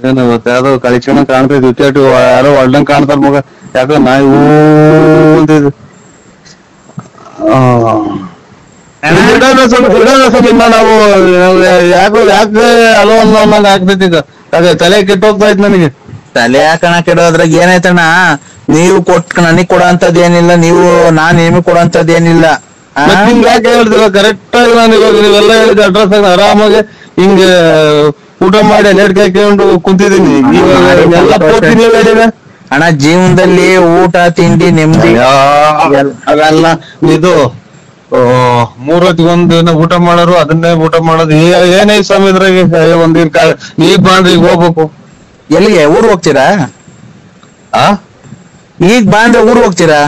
ಏನು ಯಾವ್ದೋ ಕಳಿಸ್ಕೊಂಡ್ ಕಾಣ್ತೈತಿ, ವಿಕೆಟ್ ಯಾರೋ ಹೊಲ್ದಂಗ್ ಕಾಣ್ತಾರ ಮಗ. ಯಾಕ ನಾಯಿ ಅಂತಿದ್. ನಾವು ಯಾಕೆ ಅಲೋ ಅನ್ನೋಂಗ ಆಗ್ತೈತಿ ಈಗ. ಅದೇ ತಲೆ ಕೆಟ್ಟೋಗ್ತಾ ಇತ್ತು ನನಗೆ. ತಲೆ ಹಾಕಣ ಕೆಡೋದ್ರಾಗ ಏನಾಯ್ತಣ್ಣ, ನೀವು ನನಗ್ ಕೊಡೋ ಅಂತದ್ ಏನಿಲ್ಲ, ನಾನ್ ನಿಮಗ್ ಕೊಡೋ ಅಂತದ್ ಏನಿಲ್ಲ. ಹಿಂಗ ಯಾಕೆ ಹೇಳ್ತೀರ? ಕರೆಕ್ಟ್ ಆಗಿ ನಾನು ಇವಾಗ ನೀವೆಲ್ಲ ಹೇಳಿದ ಅಡ್ರೆಸ್ ಆಗಿ ಆರಾಮಾಗಿ ಹಿಂಗ ಊಟ ಮಾಡಿ ನೆಡ್ಕೆ ಹಾಕೊಂಡು ಕುಂತಿದ್ದೀನಿ. ಅಣ್ಣ ಜೀವನದಲ್ಲಿ ಊಟ ತಿಂಡಿ ನೆಮ್ಮದಿ ಅವೆಲ್ಲ ಇದು 3 ಹೊತ್ತಿಗೆ ಒಂದ್ ದಿನ ಊಟ ಮಾಡೋರು, ಅದನ್ನೇ ಊಟ ಮಾಡೋದು. ಏನೇ ಸ್ವಾಮಿ ಇದ್ರಾಗೆ ಒಂದಿನ ಈಗ ಬಾಂಡ್ರೆ ಈಗ ಹೋಗ್ಬೇಕು. ಎಲ್ಲಿಗೆ? ಊರ್ ಹೋಗ್ತೀರಾ? ಈಗ ಬಾಂದ್ರೆ ಊರ್ ಹೋಗ್ತೀರಾ?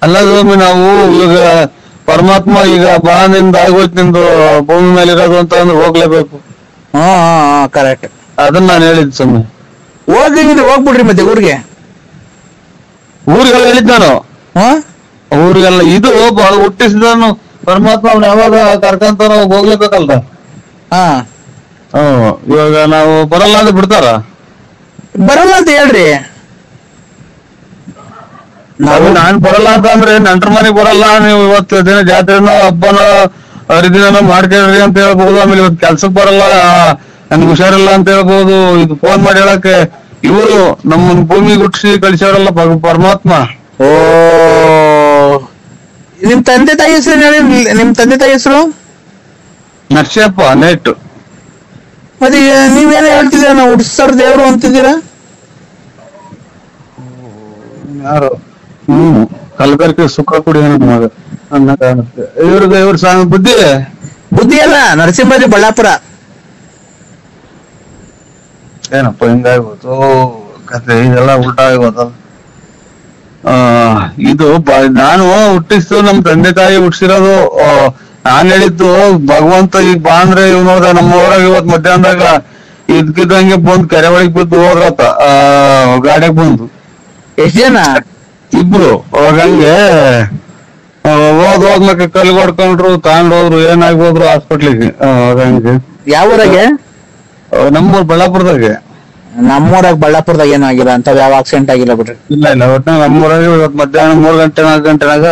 ಅಲ್ಲ ಸ್ವಾಮಿ, ನಾವು ಈಗ ಪರಮಾತ್ಮ ಈಗ ಬಾನಿಂದ ಆಗೋಯ್ತು ನಿಂದು ಭೂಮಿ ಮೇಲೆ ಇರೋದು ಅಂತ ಅಂದ್ರೆ ಹೋಗ್ಲೇಬೇಕು. ಕರೆಕ್ಟ್. ಅದನ್ನ ನಾನು ಹೇಳಿದ್ ಸ್ವಾಮಿ. ಹೋಗ್ಬಿಡ್ರಿ ಮತ್ತೆ ಊರಿಗೆ ಹೇಳಿದ್ ನಾನು. ಊರಿಗೆಲ್ಲ ಇದು ಹುಟ್ಟಿಸಿದನು ಪರಮಾತ್ಮ. ಅವ್ನ ಯಾವಾಗ ಕರ್ಕಂತ ನಾವು ಹೋಗ್ಲೇಬೇಕಲ್ರ. ಇವಾಗ ನಾವು ಬರಲ್ಲ ಅಂದ್ರೆ ಬಿಡ್ತಾರ? ಬರಲ್ಲ ಅಂತ ಹೇಳ್ರಿ. ನಾನ್ ಬರಲ್ಲ ಅಂತ ಅಂದ್ರೆ ನಂಟ್ರ ಮನೆಗ್ ಬರಲ್ಲ, ನೀವು ಇವತ್ತು ದಿನ ಜಾತ್ರೆನೋ ಹಬ್ಬನೋ ಹರಿದಿನನೋ ಮಾಡ್ಕೊಳ್ರಿ ಅಂತ ಹೇಳ್ಬಹುದು. ಆಮೇಲೆ ಇವತ್ತು ಕೆಲ್ಸಕ್ ಬರಲ್ಲ, ನನ್ಗೆ ಹುಷಾರಿಲ್ಲ ಅಂತ ಹೇಳ್ಬಹುದು. ಇದು ಫೋನ್ ಮಾಡಿ ಹೇಳಕ್ಕೆ ಇವರು ನಮ್ಮನ್ ಭೂಮಿ ಹುಟ್ಟಿಸಿ ಕಳಿಸೋರಲ್ಲ ಪರಮಾತ್ಮ. ನಿಮ್ ತಂದೆ ತಾಯಿ ಹೆಸರು ಹೇಳಿ. ನಿಮ್ ತಂದೆ ತಾಯಿ ಹೆಸರು? ನರ್ಸಪ್ಪ ನೆಟ್. ಮತ್ತೆ ನೀವೇನೋ ಹೇಳ್ತಿದ್ದೀರಾ, ನಾವು ಹುಟ್ಟಿಸ್ತಾರ ದೇವ್ರು ಅಂತಿದ್ದೀರಾ? ಯಾರು? ಕಲ್ಬರ್ಕೆ ಸುಖ ಕುಡಿ ಮಗ ಅನ್ನ ಕಾಣುತ್ತೆ. ಇವ್ರ ಸ್ವಾಮಿ ಬುದ್ಧಿ ಅಲ್ಲ, ನರಸಿಂಹರಾಜ ಬಳ್ಳಾಪುರ. ಏನಪ್ಪ ಹಿಂಗಾಗ್ಬೋದು ಕತೆ, ಇದೆಲ್ಲ ಉಲ್ಟಾ ಆಗೋದಲ್ಲ. ಇದು ನಾನು ಹುಟ್ಟಿಸ್ತು ನಮ್ ತಂದೆ ತಾಯಿ ಹುಟ್ಟಿಸಿರೋದು. ನಾನ್ ಹೇಳಿದ್ದು ಭಗವಂತ ಈಗ ಬಾ ಅಂದ್ರೆ ಇವ್ ನೋಡ್ದ ನಮ್ಮ ಊರಾಗ ಇವತ್ ಮಧ್ಯಾಹ್ನದಾಗ ಇದ್ಕಿದ್ದಂಗೆ ಬಂದ್ ಕೆರೆ ಒಳಗ್ ಬಿದ್ದು ಹೋದ್ರತ್ತ ಗಾಡಿಯಾಗ ಬಂದು. ಎಷ್ಟ್ ಜನ? ಇಬ್ರು. ಅವಾಗಂಗೆ ಹೋದ್ಮೇಲೆ ಕಲ್ಲು ಹೊಡ್ಕೊಂಡ್ರು, ತಗೊಂಡೋದ್ರು, ಏನಾಗ್ಬೋದ್ರು ಹಾಸ್ಪಿಟ್ಲಿಗೆ. ಅವಾಗಂಗೆ. ಯಾವ ಊರಾಗೆ? ನಮ್ಮೂರ್ ಬಳ್ಳಾಪುರದಾಗೆ. ನಮ್ಮೂರಾಗ ಬಳ್ಳಾಪುರದಾಗ ಏನೂ ಆಗಿಲ್ಲ ಅಂತ, ಯಾವ ಆಕ್ಸಿಡೆಂಟ್ ಆಗಿಲ್ಲ ಬಿಡ್ರಿ. ಇಲ್ಲ ಒಟ್ನಾಗ ನಮ್ಮೂರಾಗ ಇವತ್ ಮಧ್ಯಾಹ್ನ 3 ಗಂಟೆ 4 ಗಂಟೆನಾಗ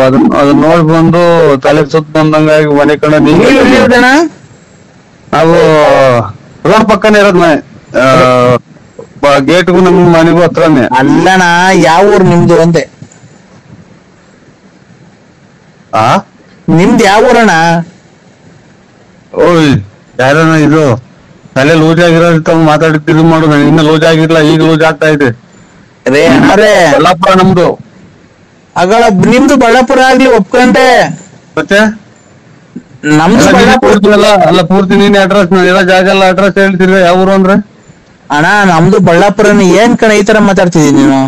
ಅದನ್ನ ನೋಡಿ ಬಂದು ತಲೆ ಸುತ್ತ ಬಂದಂಗಾಗಿ ಮನೆ ಕಡೆ. ನಾವು ರೋಡ್ ಪಕ್ಕನೇ ಇರೋದ್ ಮನೆ, ಗೇಟ್ಗೂ ನಮ್ ಮನೆಗೂ ಹತ್ರನೇ. ಅಲ್ಲಣ್ಣ, ಯಾವ ಊರು ನಿಮ್ದು ಅಂತೆ? ನಿಮ್ದು ಯಾವ ಊರಣ್ಣ? ಓಯ್ ಯಾರನ ಇದು ತಲೆ ಲೂಸ್ ಆಗಿರೋ ಮಾತಾಡ್ತಿದ್ ಮಾಡು. ಇನ್ನ ಲೂಸ್ ಆಗಿರ್ಲ, ಈಗ ಲೂಸ್ ಆಗ್ತಾ ಇದೆ. ಬಳ್ಳಾಪುರ ನಮ್ದು. ಅಗಳ ನಿಮ್ದು ಬಳ್ಳಾಪುರ ಆಗ್ಲಿ ಒಪ್ಕೊಂಡೆ, ಮತ್ತೆ ನಮ್ದು ಅಲ್ಲ ಪೂರ್ತಿ ನೀನ್ ಅಡ್ರೆಸ್ ಇರೋ ಜಾಗ ಎಲ್ಲ ಅಡ್ರೆಸ್ ಹೇಳ್ತಿರ್ವ. ಯಾವ ಊರು ಅಂದ್ರೆ? ಅಣ್ಣ ನಮ್ದು ಬಳ್ಳಾಪುರನ. ಏನ್ ಕಣ ಈ ತರ ಮಾತಾಡ್ತಿದೀನಿ ನೀನು?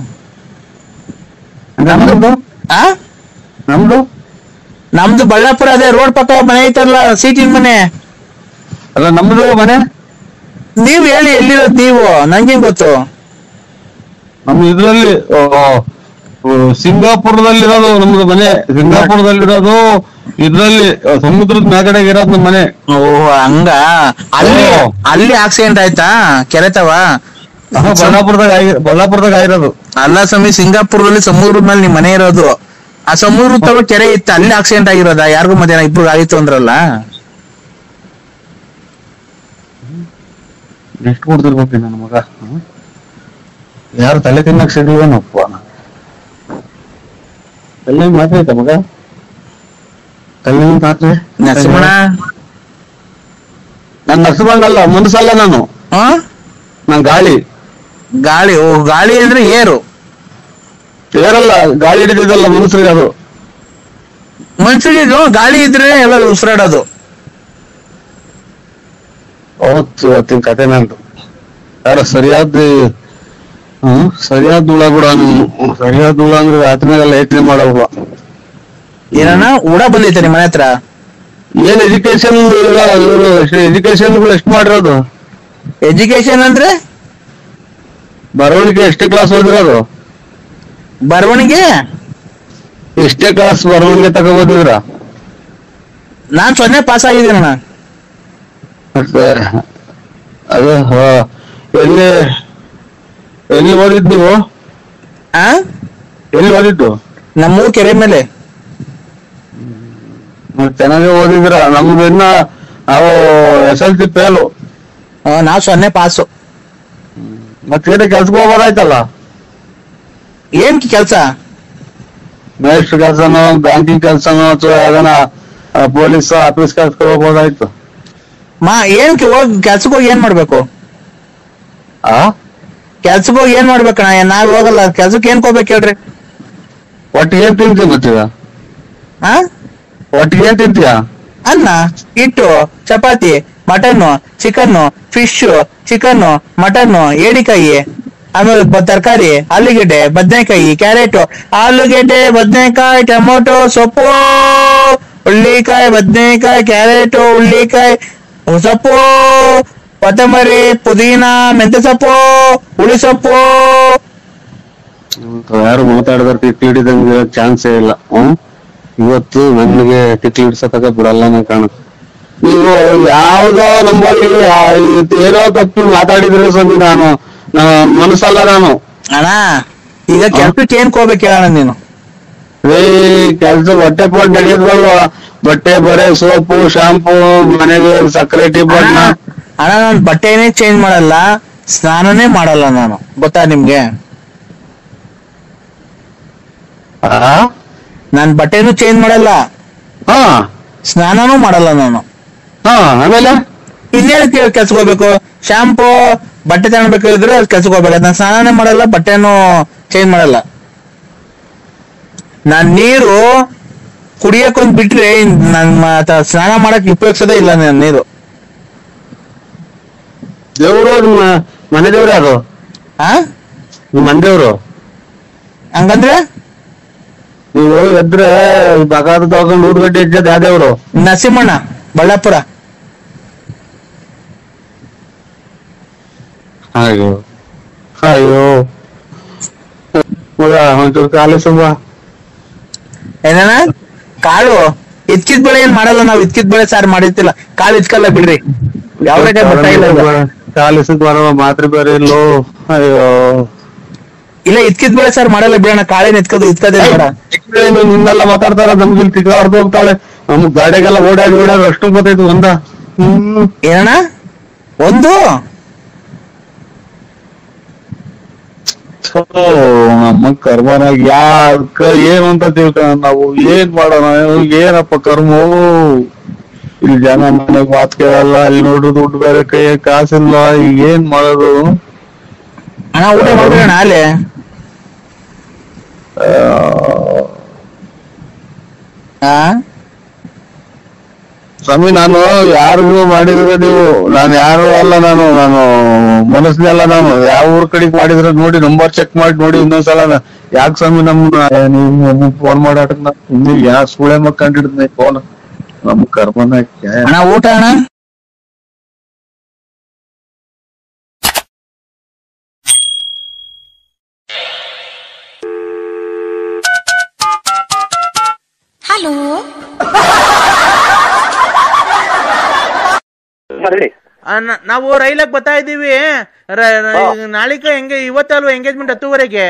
ನಮ್ದು ಬಳ್ಳಾಪುರ, ಅದೇ ರೋಡ್ ಪಕ್ಕ ಮನೆ ಐತಲ್ಲ, ಸೀಟಿನ ಮನೆ. ಅಲ್ಲ ನಮ್ದು ಮನೆ. ನೀವ್ ಹೇಳಿ ಎಲ್ಲಿರೋದು ನೀವು, ನಂಗೆ ಗೊತ್ತು. ನಮ್ ಇದ್ರಲ್ಲಿ ಸಿಂಗಾಪುರದಲ್ಲಿರೋದು ನಮ್ದು ಮನೆ. ಸಿಂಗಾಪುರದಲ್ಲಿರೋದು ಇದ್ರಲ್ಲಿ ಸಮುದ್ರದ ಮ್ಯಾಗಡೆಗೆ ಇರೋದು ನಮ್ ಮನೆ. ಹಂಗ? ಅಲ್ಲಿ ಆಕ್ಸಿಡೆಂಟ್ ಆಯ್ತಾ ಕೆರೆತವ? ಬಳ್ಳಾಪುರದಾಗ ಆಗಿರೋದು. ಅಲ್ಲ ಸ್ವಾಮಿ, ಸಿಂಗಾಪುರದಲ್ಲಿ ಸಮುದ್ರದ ಮೇಲೆ ನಿಮ್ ಮನೆ ಇರೋದು. ಆ ಸಮುದ್ರ ತವ ಕೆರೆ ಇತ್ತು, ಅಲ್ಲಿ ಆಕ್ಸಿಡೆಂಟ್ ಆಗಿರೋದ? ಯಾರಿಗೂ ಮಧ್ಯಾಹ್ನ ಇಬ್ರು ಆಗಿತ್ತು ಅಂದ್ರಲ್ಲ. ಎಷ್ಟು ಕೊಡ್ತಿರ್ಬೇಕು ನನ್ನ ಮಗ? ಯಾರು ತಲೆ ತಿನ್ನಕ್ ಸಿಗ್ಲಿವೇನಪ್ಪ? ತಲೆ ಮಾತಾಯ್ತ ಮಗ? ತಲೆ ಮಾತ್ರ ನರಸಿಂಹಣ್ಣ, ನಾನು ನರಸಿಂಹಣ್ಣಲ್ಲ, ಮನಸ್ಸಲ್ಲ ನಾನು. ನಾನ್ ಗಾಳಿ. ಗಾಳಿ? ಓ, ಗಾಳಿ ಅಂದ್ರೆ ಏರು. ಏರಲ್ಲ, ಗಾಳಿ ಹಿಡಿದಿದ್ದಲ್ಲ ಮನುಷ್ಯರಿಗೆ. ಅದು ಮನುಷ್ಯರಿಗೆ ಗಾಳಿ ಇದ್ರೆ ಎಲ್ಲ ಉಸಿರಾಡೋದು. ಅವತ್ತಿನ ಕತೆ ನಂದು. ಯಾರ ಸರಿಯಾದ ಹುಳ ಕೂಡ, ಸರಿಯಾದ ಹುಳ ಅಂದ್ರೆ ರಾತ್ರಿನಾಗೆಲ್ಲ ಯೋಚನೆ ಮಾಡಲ್ವ? ಏನಣ್ಣ ಉಡ ಬಂದೈತೆ ನಿಮ್ಮ ಮನೆ ಹತ್ರ? ಏನ್ ಎಜುಕೇಶನ್ ಎಜುಕೇಶನ್ ಎಷ್ಟು ಮಾಡಿರೋದು? ಎಜುಕೇಶನ್ ಅಂದ್ರೆ ಬರವಣಿಗೆ ಎಷ್ಟೇ ಕ್ಲಾಸ್ ಓದಿರೋದು? ಬರವಣಿಗೆ ಎಷ್ಟೇ ಕ್ಲಾಸ್ ಬರವಣಿಗೆ ತಗೋಬೋದಿದ್ರ? ನಾನ್ 0 ಪಾಸ್ ಆಗಿದ್ದೀನಣ್ಣ. ಅದು ಎಲ್ಲಿ ಎಲ್ಲಿ ಓದಿದ್ ನೀವು? ಎಲ್ಲಿ ಓದಿದ್ದು? ನಮ್ಮೂರ್ ಕೆರೆ ಮೇಲೆ. ಚೆನ್ನಾಗಿ ಓದಿದ್ರ. ನಮ್ದು ಇನ್ನ ನಾವು SLC ಫೇಲು. ನಾವ್ 0 ಪಾಸು. ಮತ್ತೆ ಕೆಲ್ಸಕ್ಕೆ ಹೋಗೋದಾಯ್ತಲ್ಲ? ಏನ್ ಕೆಲ್ಸ? ಮೇಸ್ಟ್ರ್ ಕೆಲ್ಸನೋ, ಬ್ಯಾಂಕಿಂಗ್ ಕೆಲ್ಸನೋ, ಅಥವಾ ಯಾವ್ದಾನ ಪೊಲೀಸ್ ಆಫೀಸ್ ಕೆಲ್ಸಕ್ಕೆ ಹೋಗ್ಬೋದಾಯ್ತು. ಏನ್ ಹೋಗಿ ಕೆಲ್ಸಕ್ಕೆ ಹೋಗಿ ಏನ್ ಮಾಡ್ಬೇಕು? ಕೆಲ್ಸಕ್ಕೆ ಹೋಗಿ ಏನ್ ಮಾಡ್ಬೇಕಣ್ಣ? ನಾವ್ ಹೋಗಲ್ಲ ಕೆಲ್ಸಕ್ಕೆ. ಏನ್ ಹೋಗ್ಬೇಕು ಹೇಳ್ರಿ? ಒಟ್ಟಿಗೆ ಏನ್ ತಿಂತೀಯ ಮತ್ತೀಗ? ಒಟ್ಟಿಗೆ ಏನ್ ತಿಂತೀಯ? ಅನ್ನ, ಹಿಟ್ಟು, ಚಪಾತಿ, mutton, chicken, fish, chicken, mutton, ಏಡಿಕಾಯಿ, ಆಮೇಲೆ ತರಕಾರಿ, ಆಲೂಗೆಡ್ಡೆ, ಬದನೆಕಾಯಿ, ಕ್ಯಾರೆಟ್, ಆಲೂಗೆಡ್ಡೆ, ಬದನೆಕಾಯಿ, ಟೊಮೊಟೊ, ಸೊಪ್ಪು, ಹುಳ್ಳಿಕಾಯಿ, ಬದನೆಕಾಯಿ, ಕ್ಯಾರೆಟ್, ಹುಳ್ಳಿಕಾಯಿ, ಸೊಪ್ಪು, ಕೊತ್ತಂಬರಿ, ಪುದೀನ, ಮೆಂತ್ಯ ಸೊಪ್ಪು, ಹುಳಿ ಸೊಪ್ಪು. ಯಾರು ಮಾತಾಡಿದ್ರೆ ತಿಕ್ಕಿ ಹಿಡಿದಂಗೆ ಚಾನ್ಸೇ ಇಲ್ಲ. ಇವತ್ತು ನನಗೆ ತಿಕ್ಕಿ ಹಿಡ್ಸತಕ ಬಿಡಲ್ಲ ಕಾಣುತ್ತೆ. ನೀವು ಯಾವ್ದೋ ನಂಬಲ್ಲಿ ಏನೋ ತಪ್ಪು ಮಾತಾಡಿದ್ರೆ ಸ್ವಾಮಿ, ನಾನು ಮನಸ್ಸಲ್ಲ ನಾನು. ಅಣ್ಣ ಈಗ ಕೆಲ್ಸಕ್ಕೆ ಏನ್ ಹೋಗ್ಬೇಕು ಹೇಳೋಣ ನೀನು? ಕೆಲ್ಸ ಬಟ್ಟೆ ಪೋಟ್ ನಡೆಯೋದ್ವಲ್ವ? ಬಟ್ಟೆ, ಬರೆ, ಸೋಪು, ಶಾಂಪು, ಮನೆಗೆ ಸಕ್ಕರೆ, ಟೀ ಬಣ್ಣ. ಅಣ್ಣ ನಾನು ಬಟ್ಟೆನೇ ಚೇಂಜ್ ಮಾಡಲ್ಲ, ಸ್ನಾನನೇ ಮಾಡಲ್ಲ ನಾನು, ಗೊತ್ತಾ ನಿಮ್ಗೆ? ನಾನ್ ಬಟ್ಟೆನೂ ಚೇಂಜ್ ಮಾಡಲ್ಲ, ಸ್ನಾನನೂ ಮಾಡಲ್ಲ ನಾನು. ಆಮೇಲೆ ಇನ್ನೇನು ಕೆಲ್ಸಕ್ಕೆ ಹೋಗ್ಬೇಕು? ಶಾಂಪು, ಬಟ್ಟೆ ತಗೊಳ್ಬೇಕಾದ್ರೆ ಕೆಲ್ಸಕ್ಕೆ ಹೋಗ್ಬೇಕು. ನಾನು ಸ್ನಾನನೇ ಮಾಡಲ್ಲ, ಬಟ್ಟೆನೂ ಚೇಂಜ್ ಮಾಡಲ್ಲ. ನಾನ್ ನೀರು ಕುಡಿಯಕ್ಕೊಂದ್ ಬಿಟ್ರೆ ನನ್ ಸ್ನಾನ ಮಾಡಕ್ ಉಪಯೋಗಿಸೋದೇ ಇಲ್ಲ ನಾನು ನೀರು. ದೇವ್ರು ಮನೆ ದೇವ್ರು ಯಾರು? ಮನೆ ದೇವ್ರು ಹಂಗಂದ್ರೆ ನೀವು ಎದ್ರೆ ಬಗಾದ ತಗೊಂಡು 100 ಗಂಟೆ ಇದ್ದದ ಯಾವ ದೇವ್ರು? ನರಸಿಂಹಣ್ಣ, ಬಳ್ಳಾಪುರ. ಅಯ್ಯೋ ಅಯ್ಯೋ ಒಂಚೂರು ಕಾಲು ಸುಮ್ಮ. ಏನಣ್ಣ? ಕಾಳು ಇಚ್ಕಿದ್ ಬೆಳೆ ಏನ್ ಮಾಡಲ್ಲ ನಾವು. ಇಚ್ಕಿದ್ ಬೆಳೆ ಸಾರು ಮಾಡಿರ್ತಿಲ್ಲ, ಕಾಳು ಇಚ್ಕಲ್ಲ ಬಿಡ್ರಿ. ಯಾವ್ದೇ ಕಾಲಿಸಕ್ ಬರುವ ಮಾತ್ರ ಬೇರೆ ಇಲ್ಲೋ. ಅಯ್ಯೋ ಇಲ್ಲ, ಇಚ್ಕಿದ್ ಬೆಳೆ ಸಾರು ಮಾಡಲ್ಲ ಬಿಡೋಣ. ಕಾಳೇನ್ ಇತ್ಕದೇ ಬೇಡ. ನಿನ್ನೆಲ್ಲ ಮಾತಾಡ್ತಾರ, ನಮ್ಗೆ ಇಲ್ಲಿ ತಿರ್ಗಾಡ್ದು ಹೋಗ್ತಾಳೆ. ನಮ್ಗ್ ಗಾಡಿಗೆಲ್ಲ ಓಡಾಡಿ ಅಷ್ಟು ಗೊತ್ತಾಯ್ತು. ಏನಣ್ಣ? ಒಂದು ನಮ್ಮ ಕರ್ಮನಾಗ ಯಾಕ ಏನು ಅಂತ ತಿಳ್ಕೊಂಡ ನಾವು ಏನ್ ಮಾಡೋಣ? ಏನಪ್ಪ ಕರ್ಮ? ಇಲ್ಲಿ ಜನ ಮನೆಗ್ ಮಾತ್ ಕೇಳಲ್ಲ, ಅಲ್ಲಿ ನೋಡ್ರಿ ದುಡ್ಡು ಬೇರೆ ಕೈ ಕಾಸಿಲ್ಲ, ಈಗ ಏನ್ ಮಾಡೋದು? ಅಣ್ಣ ಊಟ ಮಾಡ್ಬೇಕಣ್ಣ ಅಲ್ಲೇ. ಸ್ವಾಮಿ, ನಾನು ಯಾರಿಗೂ ಮಾಡಿದ್ರೆ ನೀವು, ನಾನು ಯಾರು ಅಲ್ಲ, ನಾನು ಮನಸ್ಸಿನಲ್ಲ. ನಾನು ಯಾವ ಊರ್ ಕಡೆಗೆ ಮಾಡಿದ್ರೆ ನೋಡಿ, ನಂಬರ್ ಚೆಕ್ ಮಾಡಿ ನೋಡಿ ಇನ್ನೊಂದ್ಸಲ. ಯಾಕೆ ಸ್ವಾಮಿ ನೀವು ಫೋನ್ ಮಾಡಾಟ ಯಾ ಸುಳೆ ಮಕ್ಕಂಡಿಡ್ದ ಫೋನ್? ನಮ್ ಕರ್ಮನ ಅಣ್ಣ ಊಟ ಅಣ್ಣ. ಹಲೋ ಹೇಳಿ. ನಾವು ರೈಲಾಗ್ ಬರ್ತಾ ಇದೀವಿ. ನಾಳಿಕ ಹೆಂಗೆ ಇವತ್ತಲ್ವ ಎಂಗೇಜ್ಮೆಂಟ್ 10:30ಗೆ?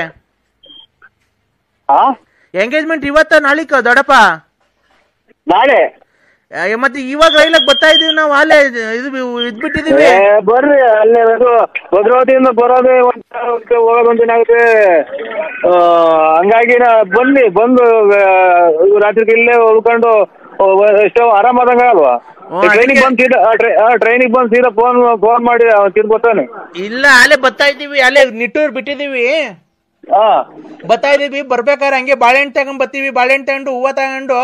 ಎಂಗೇಜ್ಮೆಂಟ್ ಇವತ್ತ ನಾಳಿಕ ದೊಡ್ಡಪ್ಪ? ನಾಳೆ. ಮತ್ತೆ ಇವಾಗ ರೈಲಾಗ್ ಬರ್ತಾ ಇದೀವಿ ನಾವು. ಅಲ್ಲೇ ಇದ್ಬಿಟ್ಟಿದೀವಿ. ಬರ್ರಿ ಅಲ್ಲೇ ಭದ್ರಾವತಿಯಿಂದ ಬರೋದೇ ಹೋಗೋದೊಂದಿನಾಗುತ್ತೆ. ಹಂಗಾಗಿ ಬನ್ನಿ, ಬಂದು ರಾತ್ರಿ ಇಲ್ಲೇ ಉಳ್ಕೊಂಡು ಎಷ್ಟೋ ಆರಾಮಾದಂಗ ಅಲ್ವಾ? ಟ್ರೈನಿಗೆ ಬಂದು ಸೀದಾ ಫೋನ್ ಮಾಡಿ ತಿರ್ಬೋತಾನೆ. ಇಲ್ಲ, ಅಲ್ಲೇ ಬರ್ತಾ ಇದೀವಿ. ಅಲ್ಲೇ ನಿಟ್ಟೂರ್ ಬಿಟ್ಟಿದೀವಿ. ಬರ್ತಾ ಇದೀವಿ. ಬರ್ಬೇಕಾದ್ರೆ ಹಂಗೆ ಬಾಳೆಹಣ್ಣು ತಗೊಂಡ್ ಬರ್ತೀವಿ. ಬಾಳೆಹಣ್ಣು ತಗೊಂಡು ಹೂವ ತಗೊಂಡು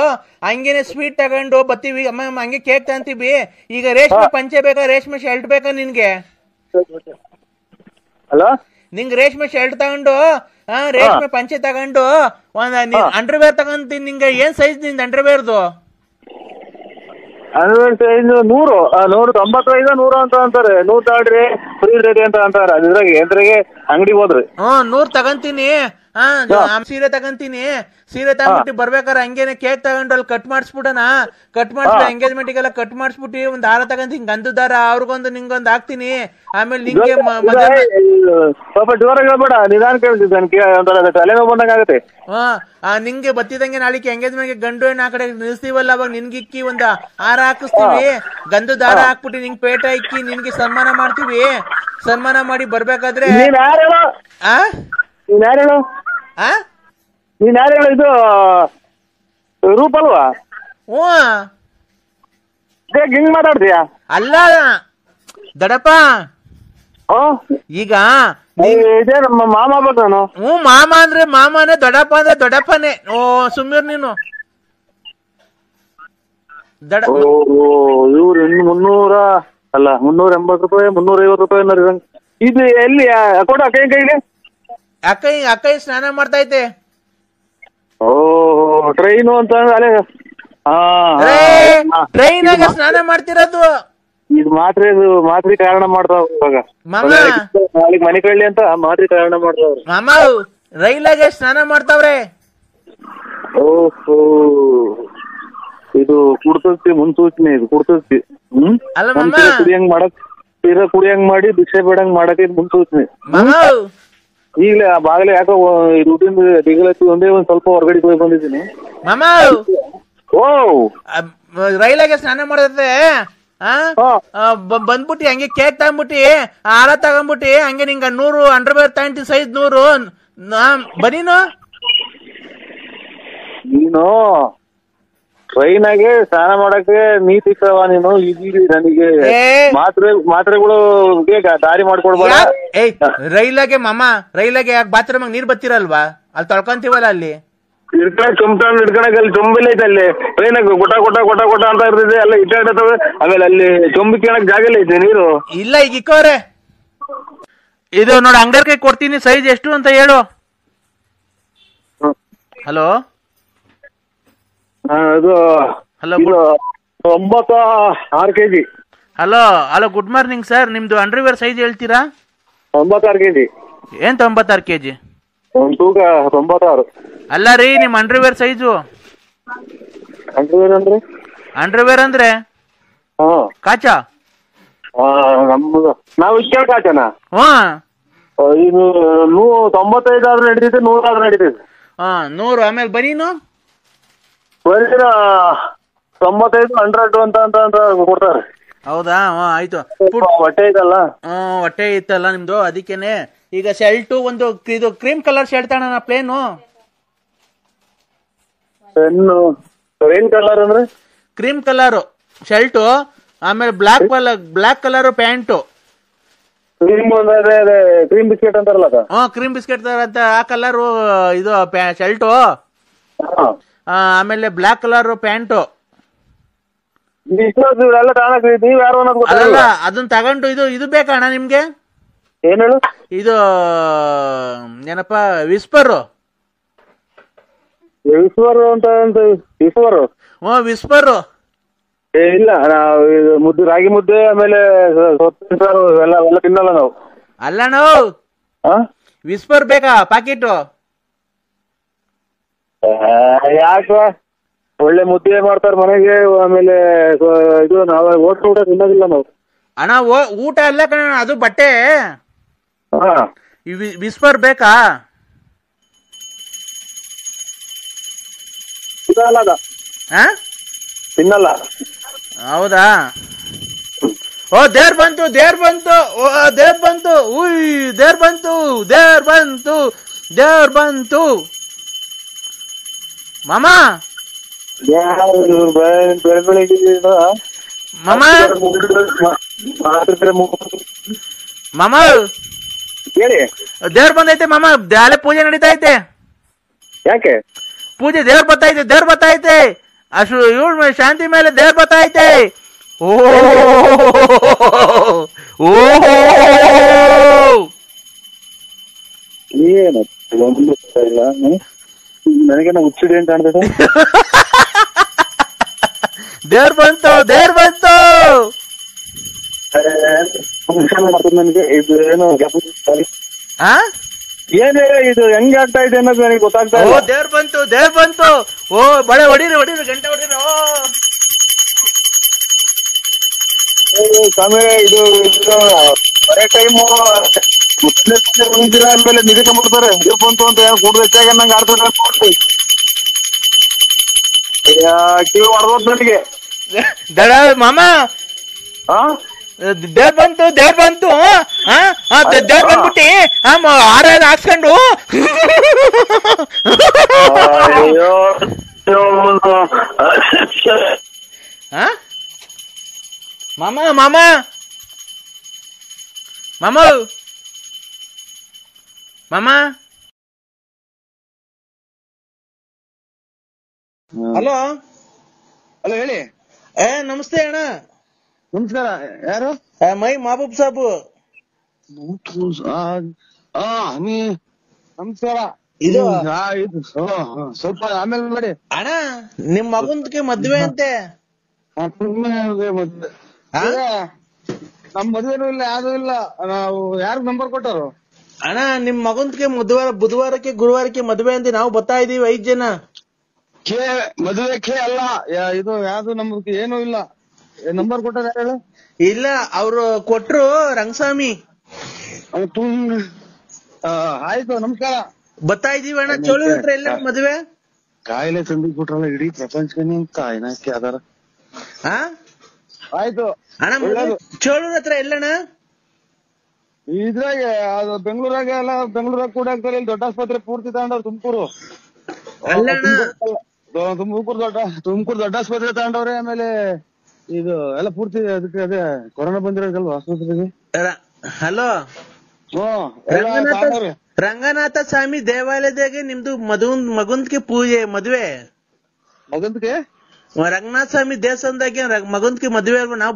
ಹಂಗೇನೆ ಸ್ವೀಟ್ ತಗೊಂಡು ಬರ್ತೀವಿ. ಅಮ್ಮ ಹಂಗೆ ಕೇಕ್ ತಗೊಂತೀವಿ. ಈಗ ರೇಷ್ಮೆ ಪಂಚೆ ಬೇಕಾ, ರೇಷ್ಮೆ ಶರ್ಟ್ ಬೇಕಾ ನಿನ್ಗೆ? ನಿಂಗೆ ರೇಷ್ಮೆ ಶರ್ಟ್ ತಗೊಂಡು ರೇಷ್ಮೆ ಪಂಚೆ ತಗೊಂಡು ಅಂಡರ್ವೇರ್ ತಗೊಂತೀನಿ. ನಿಂಗೆ ಏನ್ ಸೈಜ್ ನಿಂದ ಅಂಡರ್ವೇರ್ದು? 195 100 ಅಂತ ಅಂತಾರೆ. 100 ತಗೊಳ್ರಿ ಫ್ರೀ ರೇಟ್ ಅಂತ ಅಂತಾರೆ. ಅದ್ರಾಗೆ ಅಂಗಡಿಗೆ ಹೋದ್ರಿ 100 ತಗೊಂತೀನಿ. ಸೀರೆ ತಗೊಂತೀನಿ. ಸೀರೆ ತಗೊಂಡ್ಬಿಟ್ಟು ಬರ್ಬೇಕಾರೆ ಹಂಗೇನೆ ಕೇಕ್ ತಗೊಂಡು ಅಲ್ಲಿ ಕಟ್ ಮಾಡಿಸ್ಬಿಡೋಣ. ಕಟ್ ಮಾಡಿಸ್ಬಿಟ್ಟು ಎಂಗೇಜ್ಮೆಂಟಿಗೆಲ್ಲ ಕಟ್ ಮಾಡಿಸ್ಬಿಟ್ಟು ಒಂದ್ ದಾರ ತಗೊಂತೀನಿ, ಗಂಧದ ದಾರ. ಅವ್ರಿಗೊಂದು ನಿಂಗೊಂದು ಹಾಕ್ತೀನಿ. ಆಮೇಲೆ ನಿಂಗೆ ಸ್ವಲ್ಪ ಜೋರಾಗಿ ಹೇಳ್ಬೇಡ, ನಿಧಾನ ಕೇಳ್ತಿದ್ದೆ, ತಲೆನೋವು ಬಂದಂಗಾಗತ್ತೆ. ನಿಂಗೆ ಬತ್ತಿದಂಗೆ ನಾಳಿಕೆ ಎಂಗೇಜ್ಮೆಂಟ್ಗೆ ಗಂಡು ಹೆಣ್ಣು ಆ ಕಡೆ ನಿಲ್ಸ್ತೀವಲ್ಲ, ಅವಾಗ ನಿನ್ಗಿಕ್ಕಿ ಒಂದ್ ಹಾರ ಹಾಕಿಸ್ತೀವಿ. ಗಂಧದ ದಾರ ಹಾಕ್ಬಿಟ್ಟು ನಿಂಗೆ ಪೇಟ ಇಕ್ಕಿ ನಿನ್ಗೆ ಸನ್ಮಾನ ಮಾಡ್ತೀವಿ. ಸನ್ಮಾನ ಮಾಡಿ ಬರ್ಬೇಕಾದ್ರೆ ನೀನ್ ಯಾರು ಇದು ರೂಪ ಅಲ್ವಾ? ಹಿಂಗ್ ಮಾತಾಡ್ತೀಯಾ? ಅಲ್ಲ ದೊಡ್ಡಪ್ಪ, ಈಗ ನಮ್ಮ ಮಾಮ ಬೇಕು ನಾನು. ಮಾಮ ಅಂದ್ರೆ ಮಾಮನೇ, ದೊಡ್ಡಪ್ಪ ಅಂದ್ರೆ ದೊಡ್ಡಪ್ಪನೇ. ಸುಮ್ಮೀರ್ ನೀನು. ಇವ್ರು 300 ಅಲ್ಲ 380 ರೂಪಾಯಿ 350 ರೂಪಾಯಿ. ಇದು ಎಲ್ಲಿ ಕೊಡ ಕೈ ಕೈಗೆ? ಅಕ್ಕೈ ಸ್ನಾನ ಮಾಡ್ತೈತೆ. ಟ್ರೈನು ಅಂತ ಅಲ್ಲೇ ಟ್ರೈನಾಗ ಸ್ನಾನ ಮಾಡ್ತಿರೋದು. ಇದು ಮಾತ್ರೆ ಕಾರಣ ಮಾಡ್ತಾವ ಇವಾಗ. ನಾಳೆಗೆ ಮನೆ ಕಳ್ಳಿ ಅಂತ ಮಾತ್ರೆ ಕಾರಣ ಮಾಡ್ತಾವ್ರಿ. ಮಾಮ ರೈಲಾಗೆ ಸ್ನಾನ ಮಾಡ್ತಾವ್ರೆ. ಓಹೋ, ಇದು ಕುಡ್ತತಿ ಮುನ್ಸೂಚನೆ. ಇದು ಕುಡ್ತತಿ. ಕುಡಿಯಂಗ್ ಮಾಡಿ ಭಿಕ್ಷೆ ಬೇಡಂಗ್ ಮಾಡಕ್ಕೆ ಇದು ಮುನ್ಸೂಚನೆ. ಈಗಲೇ ಆ ಬಾಗಲೇ ಯಾಕೋ ದುಡ್ಡಿಂದ ದಿಗಲತ್ತಿ ಒಂದೇ ಒಂದ್ ಸ್ವಲ್ಪ ಹೊರಗಡೆ ಹೋಗಿ ಬಂದಿದ್ದೀನಿ. ರೈಲಾಗೆ ಸ್ನಾನ ಮಾಡತ್ತೆ. ಬಂದ್ಬಿಟ್ಟು ಹಂಗೆ ಕೇಕ್ ತಗೊಂಡ್ಬಿಟ್ಟಿ, ಹಾರ ತಗೊಂಡ್ಬಿಟ್ಟಿ, ಹಂಗೆ ನಿಂಗ 100 ಅಂಡರ್ವೇರ್ ತಗೊಂಡಿ, ಸೈಜ್ 100 ಬರೀನು. ನೀನು ಟ್ರೈನಾಗೆ ಸ್ನಾನ ಮಾಡಕ್ಕೆ ನೀತಿಕ್ಕವ ನೀನು. ಈಗ ನನಗೆ ಮಾತ್ರೆಗಳು ದಾರಿ ಮಾಡ್ಕೊಡ್ಬೇಡ. ರೈಲಾಗೆ ರೈಲಾಗೆ ಯಾಕೆ ಬಾತ್ರೂಮ್ ನೀರ್ ಬತ್ತಿರಲ್ವಾ? ಅಲ್ಲಿ ತೊಳ್ಕೊಂತೀವಲ್ಲ, ಅಲ್ಲಿ ಹಿಡ್ಕೊಳಕ್ ಅಲ್ಲಿ ಚೊಂಬಿಲ್ಲ ಐತೆ. ಅಲ್ಲಿ ಟ್ರೈನಾಗ ಗೊಟ ಅಂತ ಇರ್ತದೆ, ಎಲ್ಲ ಇಟ್ಟಾಡ್ತವೆ. ಆಮೇಲೆ ಅಲ್ಲಿ ಚೊಂಬಿ ಕೇಳಕ್ ಜಾಗ ಇಲ್ಲ ಐತೆ ನೀರು. ಇಲ್ಲ, ಈಗ ಇಕ್ಕವ್ರೆ. ಇದು ನೋಡಿ, ಅಂಗಡಿ ಕೈ ಕೊಡ್ತೀನಿ, ಸೈಜ್ ಎಷ್ಟು ಅಂತ ಹೇಳು. ಹಲೋ ಅದು hello 96 kg. Hello good morning sir. ನಿಮ್ದು ಅಂಡರ್ವೇರ್ ಸೈಜ್ ಹೇಳ್ತೀರಾ? 96 kg. ಏನ್ 96 kg? ತೂಕ 96. ಅಲ್ಲ ರೀ, ನಿಮ್ ಅಂಡರ್ವೇರ್ ಸೈಜು. ಅಂಡರ್ವೇರ್ ಅಂದ್ರೆ ಕಾಚಾ? ನಮ್ದು ನಾವು ಇಷ್ಟ ಕಾಚನ. ಇದು 95 ಆದ್ರೂ ನಡೀತೈತೆ, 100 ಆದ್ರೂ ನಡೀತೈತೆ. 100. ಆಮೇಲೆ ಬರೀನು 95 100 ಅಂತ ಕೊಡ್ತಾರೆ. ಹೌದಾ? ಆಯ್ತು. ಹೊಟ್ಟೆ ಐತಲ್ಲ, ಹೊಟ್ಟೆ ಇತ್ತಲ್ಲ ನಿಮ್ದು, ಅದಕ್ಕೇನೆ. ಈಗ ಶರ್ಟು ಒಂದು ಇದು ಕ್ರೀಮ್ ಕಲರ್ ಶರ್ಟ್ ತಗೋಣ, ಪ್ಲೇನು. ಏನ್ ಕಲರ್ ಅಂದ್ರೆ? ಕ್ರೀಮ್ ಕಲರ್ ಶರ್ಟು, ಆಮೇಲೆ black colour pant. Cream biscuit ಅಂತಾರಲ್ಲ? ಕ್ರೀಮ್ ಬಿಸ್ಕೆಟ್ ಅಂತ ಆ ಕಲರ್ ಇದು ಶರ್ಟು. ಆಮೇಲೆ ಬ್ಲಾಕ್ ಕಲರ್ ಪ್ಯಾಂಟು. ಅಲ್ಲ, ಅದನ್ನ ತಗೊಂಡು ಇದು ಬೇಕಣ್ಣ ನಿಮ್ಗೆ? ಏನ್ ಹೇಳು? ಇದು ಏನಪ್ಪ, ವಿಸ್ಪರ್ ವಿಸ್ಪರ್. ಇಲ್ಲ, ಮುದ್ದೆ, ರಾಗಿ ಮುದ್ದೆ, ಆಮೇಲೆ ಎಲ್ಲ ತಿನ್ನಲ್ಲ ನಾವು. ಅಲ್ಲ, ನಾವು ವಿಸ್ಪರ್ ಬೇಕಾ ಪಾಕೆಟ್? ಯಾಕ? ಒಳ್ಳೆ ಮುದ್ದೆ ಮಾಡ್ತಾರ ಮನೆಗೆ. ಆಮೇಲೆ ಇದು ನಾವು ಹೋಟ್ಲ್ ಊಟ ತಿನ್ನೋದಿಲ್ಲ ನಾವು. ಅಣ್ಣ ಊಟ ಅಲ್ಲ ಕಣ, ಅದು ಬಟ್ಟೆ. ಹಾ ವಿಸ್ಪರ್ ಬೇಕಾ? ತಿನ್ನಲ್ಲ. ಹೌದಾ? ಓ ದೇವ್ರ ಬಂತು, ದೇವ್ರ ಬಂತು, ಓ ದೇವ್ರ ಬಂತು, ಉಯ್ ದೇವ್ರ ಬಂತು, ದೇವ್ರ ಬಂತು, ದೇವ್ರ ಬಂತು. ಮಾಮ ಮಾಮ ಮಾಮ ಹೇಳಿ. ದೇವ್ರ ಬಂದೈತೆ ಮಾಮ, ದಾಲೆ ಪೂಜೆ ನಡೀತಾ ಐತೆ. ಯಾಕೆ ಪೂಜೆ? ದೇವ್ರ ಬತ್ತೈತೆ, ದೇವ್ರ ಬತ್ತೈತೆ. ಅಷ್ಟು ಇವಳು ಶಾಂತಿ ಮೇಲೆ ದೇವ್ರ ಬತ್ತೈತೆ. ಓ ಏನು ಇಲ್ಲ, ನನಗೇನ ಹುಚ್ಚಿಡಿ ಅಂತ ಕಾಣ್ತದೆ. ದೇವ್ರ ಬಂತು, ದೇವ್ರ ಬಂತು. ನನಗೆ ಇದು ಏನು ಏನೇ ಇದು ಹೆಂಗ್ ಆಗ್ತಾ ಇದೆ ಅನ್ನೋದು ನನಗೆ ಗೊತ್ತಾಗ್ತಾ ಓ ಇಲ್ಲ. ದೇವ್ರ ಬಂತು, ದೇವ್ರ ಬಂತು. ಓ ಬಳೆ ಹೊಡೀರಿ, ಹೊಡೀರಿ, ಗಂಟೆ ಹೊಡೀರಿ. ಸ್ವಾಮಿ ಇದು ಬರೇ ಟೈಮು ಆದ್ಮೇಲೆ ನಿಧಿಕೊಂಡ್ಬಿಡ್ತಾರೆ. ದೇವ್ ಬಂತು ಅಂತ ಏನು ಕೂಡ ಹೆಚ್ಚಾಗಿ ನಂಗೆ ಆಡ್ತಾರೆ. ಕಿವಿ ಹೊಡೆದ್ ನನಗೆ. ದಡ ಮಾಮ, ದೇವ್ರ ಬಂತು, ದೇವ್ರ ಬಂತು. ದೇವ್ರ ಬಂದ್ಬಿಟ್ಟಿ ಆರಾಧ ಹಾಕ್ಸ್ಕೊಂಡು ಮಾಮ ಮಾಮ ಮಾಮ ಮಾಮ. ಹಲೋ ಹಲೋ ಹೇಳಿ. ನಮಸ್ತೆ ಅಣ್ಣ. ನಮಸ್ಕಾರ. ಯಾರು? ಮೈ ಮಹಬೂಬ್ ಸಾಬು. ನಮಸ್ಕಾರ. ಇದು ಸ್ವಲ್ಪ ಆಮೇಲೆ ಮಾಡಿ ಅಣ್ಣ, ನಿಮ್ ಮಗನ್ಗೆ ಮದ್ವೆ ಅಂತೆ. ನಮ್ ಮದ್ವೆನೂ ಇಲ್ಲ, ಯಾವ್ದು ಇಲ್ಲ. ನಾವು ಯಾರು ನಂಬರ್ ಕೊಟ್ಟರು? ಅಣ್ಣ ನಿಮ್ ಮಗನ್ಗೆ ಬುಧವಾರಕ್ಕೆ ಗುರುವಾರಕ್ಕೆ ಮದ್ವೆ ಅಂತೆ. ನಾವು ಬರ್ತಾ ಇದೀವಿ 5 ಜನ. ಮದುವೆ ಅಲ್ಲ, ಇದು ಯಾವ್ದು ನಮ್ಗೆ ಏನೂ ಇಲ್ಲ. ನಂಬರ್ ಕೊಟ್ಟಾರ ಯಾರು ಹೇಳು? ಇಲ್ಲ, ಅವ್ರು ಕೊಟ್ರು ರಂಗಸ್ವಾಮಿ. ಆಯ್ತು, ನಮಸ್ಕಾರ. ಬರ್ತಾ ಇದೀವಿ ಅಣ್ಣ. ಚೋಳೂರ್ ಹತ್ರ ಎಲ್ಲ ಮದ್ವೆ? ಕಾಯಿಲೆ ತಂದು ಕೊಟ್ರಲ್ಲ ಇಡೀ ಪ್ರಪಂಚಕ್ಕೆ ಕಾಯಿನಕ್ಕೆ ಅದಾರ. ಆಯ್ತು ಅಣ್ಣ, ಚೋಳೂರ್ ಹತ್ರ ಎಲ್ಲಣ್ಣ? ಇದ್ರಾಗೆ ಅದು ಬೆಂಗಳೂರಾಗ ಎಲ್ಲ, ಬೆಂಗಳೂರಾಗ ಕೂಡ ಆಗ್ತಾರೆ. ಇಲ್ಲಿ ದೊಡ್ಡ ಆಸ್ಪತ್ರೆ ಪೂರ್ತಿ ತಗೊಂಡವ್ರು. ತುಮಕೂರು ದೊಡ್ಡ ಆಸ್ಪತ್ರೆ ತಗೊಂಡವ್ರೆ. ಆಮೇಲೆ ಇದು ಎಲ್ಲ ಪೂರ್ತಿ ಅದಕ್ಕೆ ಅದೇ ಕೊರೋನಾ ಬಂದಿರೋದಲ್ವಾ ಆಸ್ಪತ್ರೆಗೆ. ಹಲೋ, ರಂಗನಾಥ ಸ್ವಾಮಿ ದೇವಾಲಯದಾಗೆ ನಿಮ್ದು ಮಗಂದ್ಗೆ ಪೂಜೆ ಮದ್ವೆ. ಮಗಂದ್ಗೆ ರಂಗನಾಥ ಸ್ವಾಮಿ ದೇವಸ್ಥಾನದಾಗೆ ಮಗಂದ್ಗೆ ಮದ್ವೆ. ನಾವು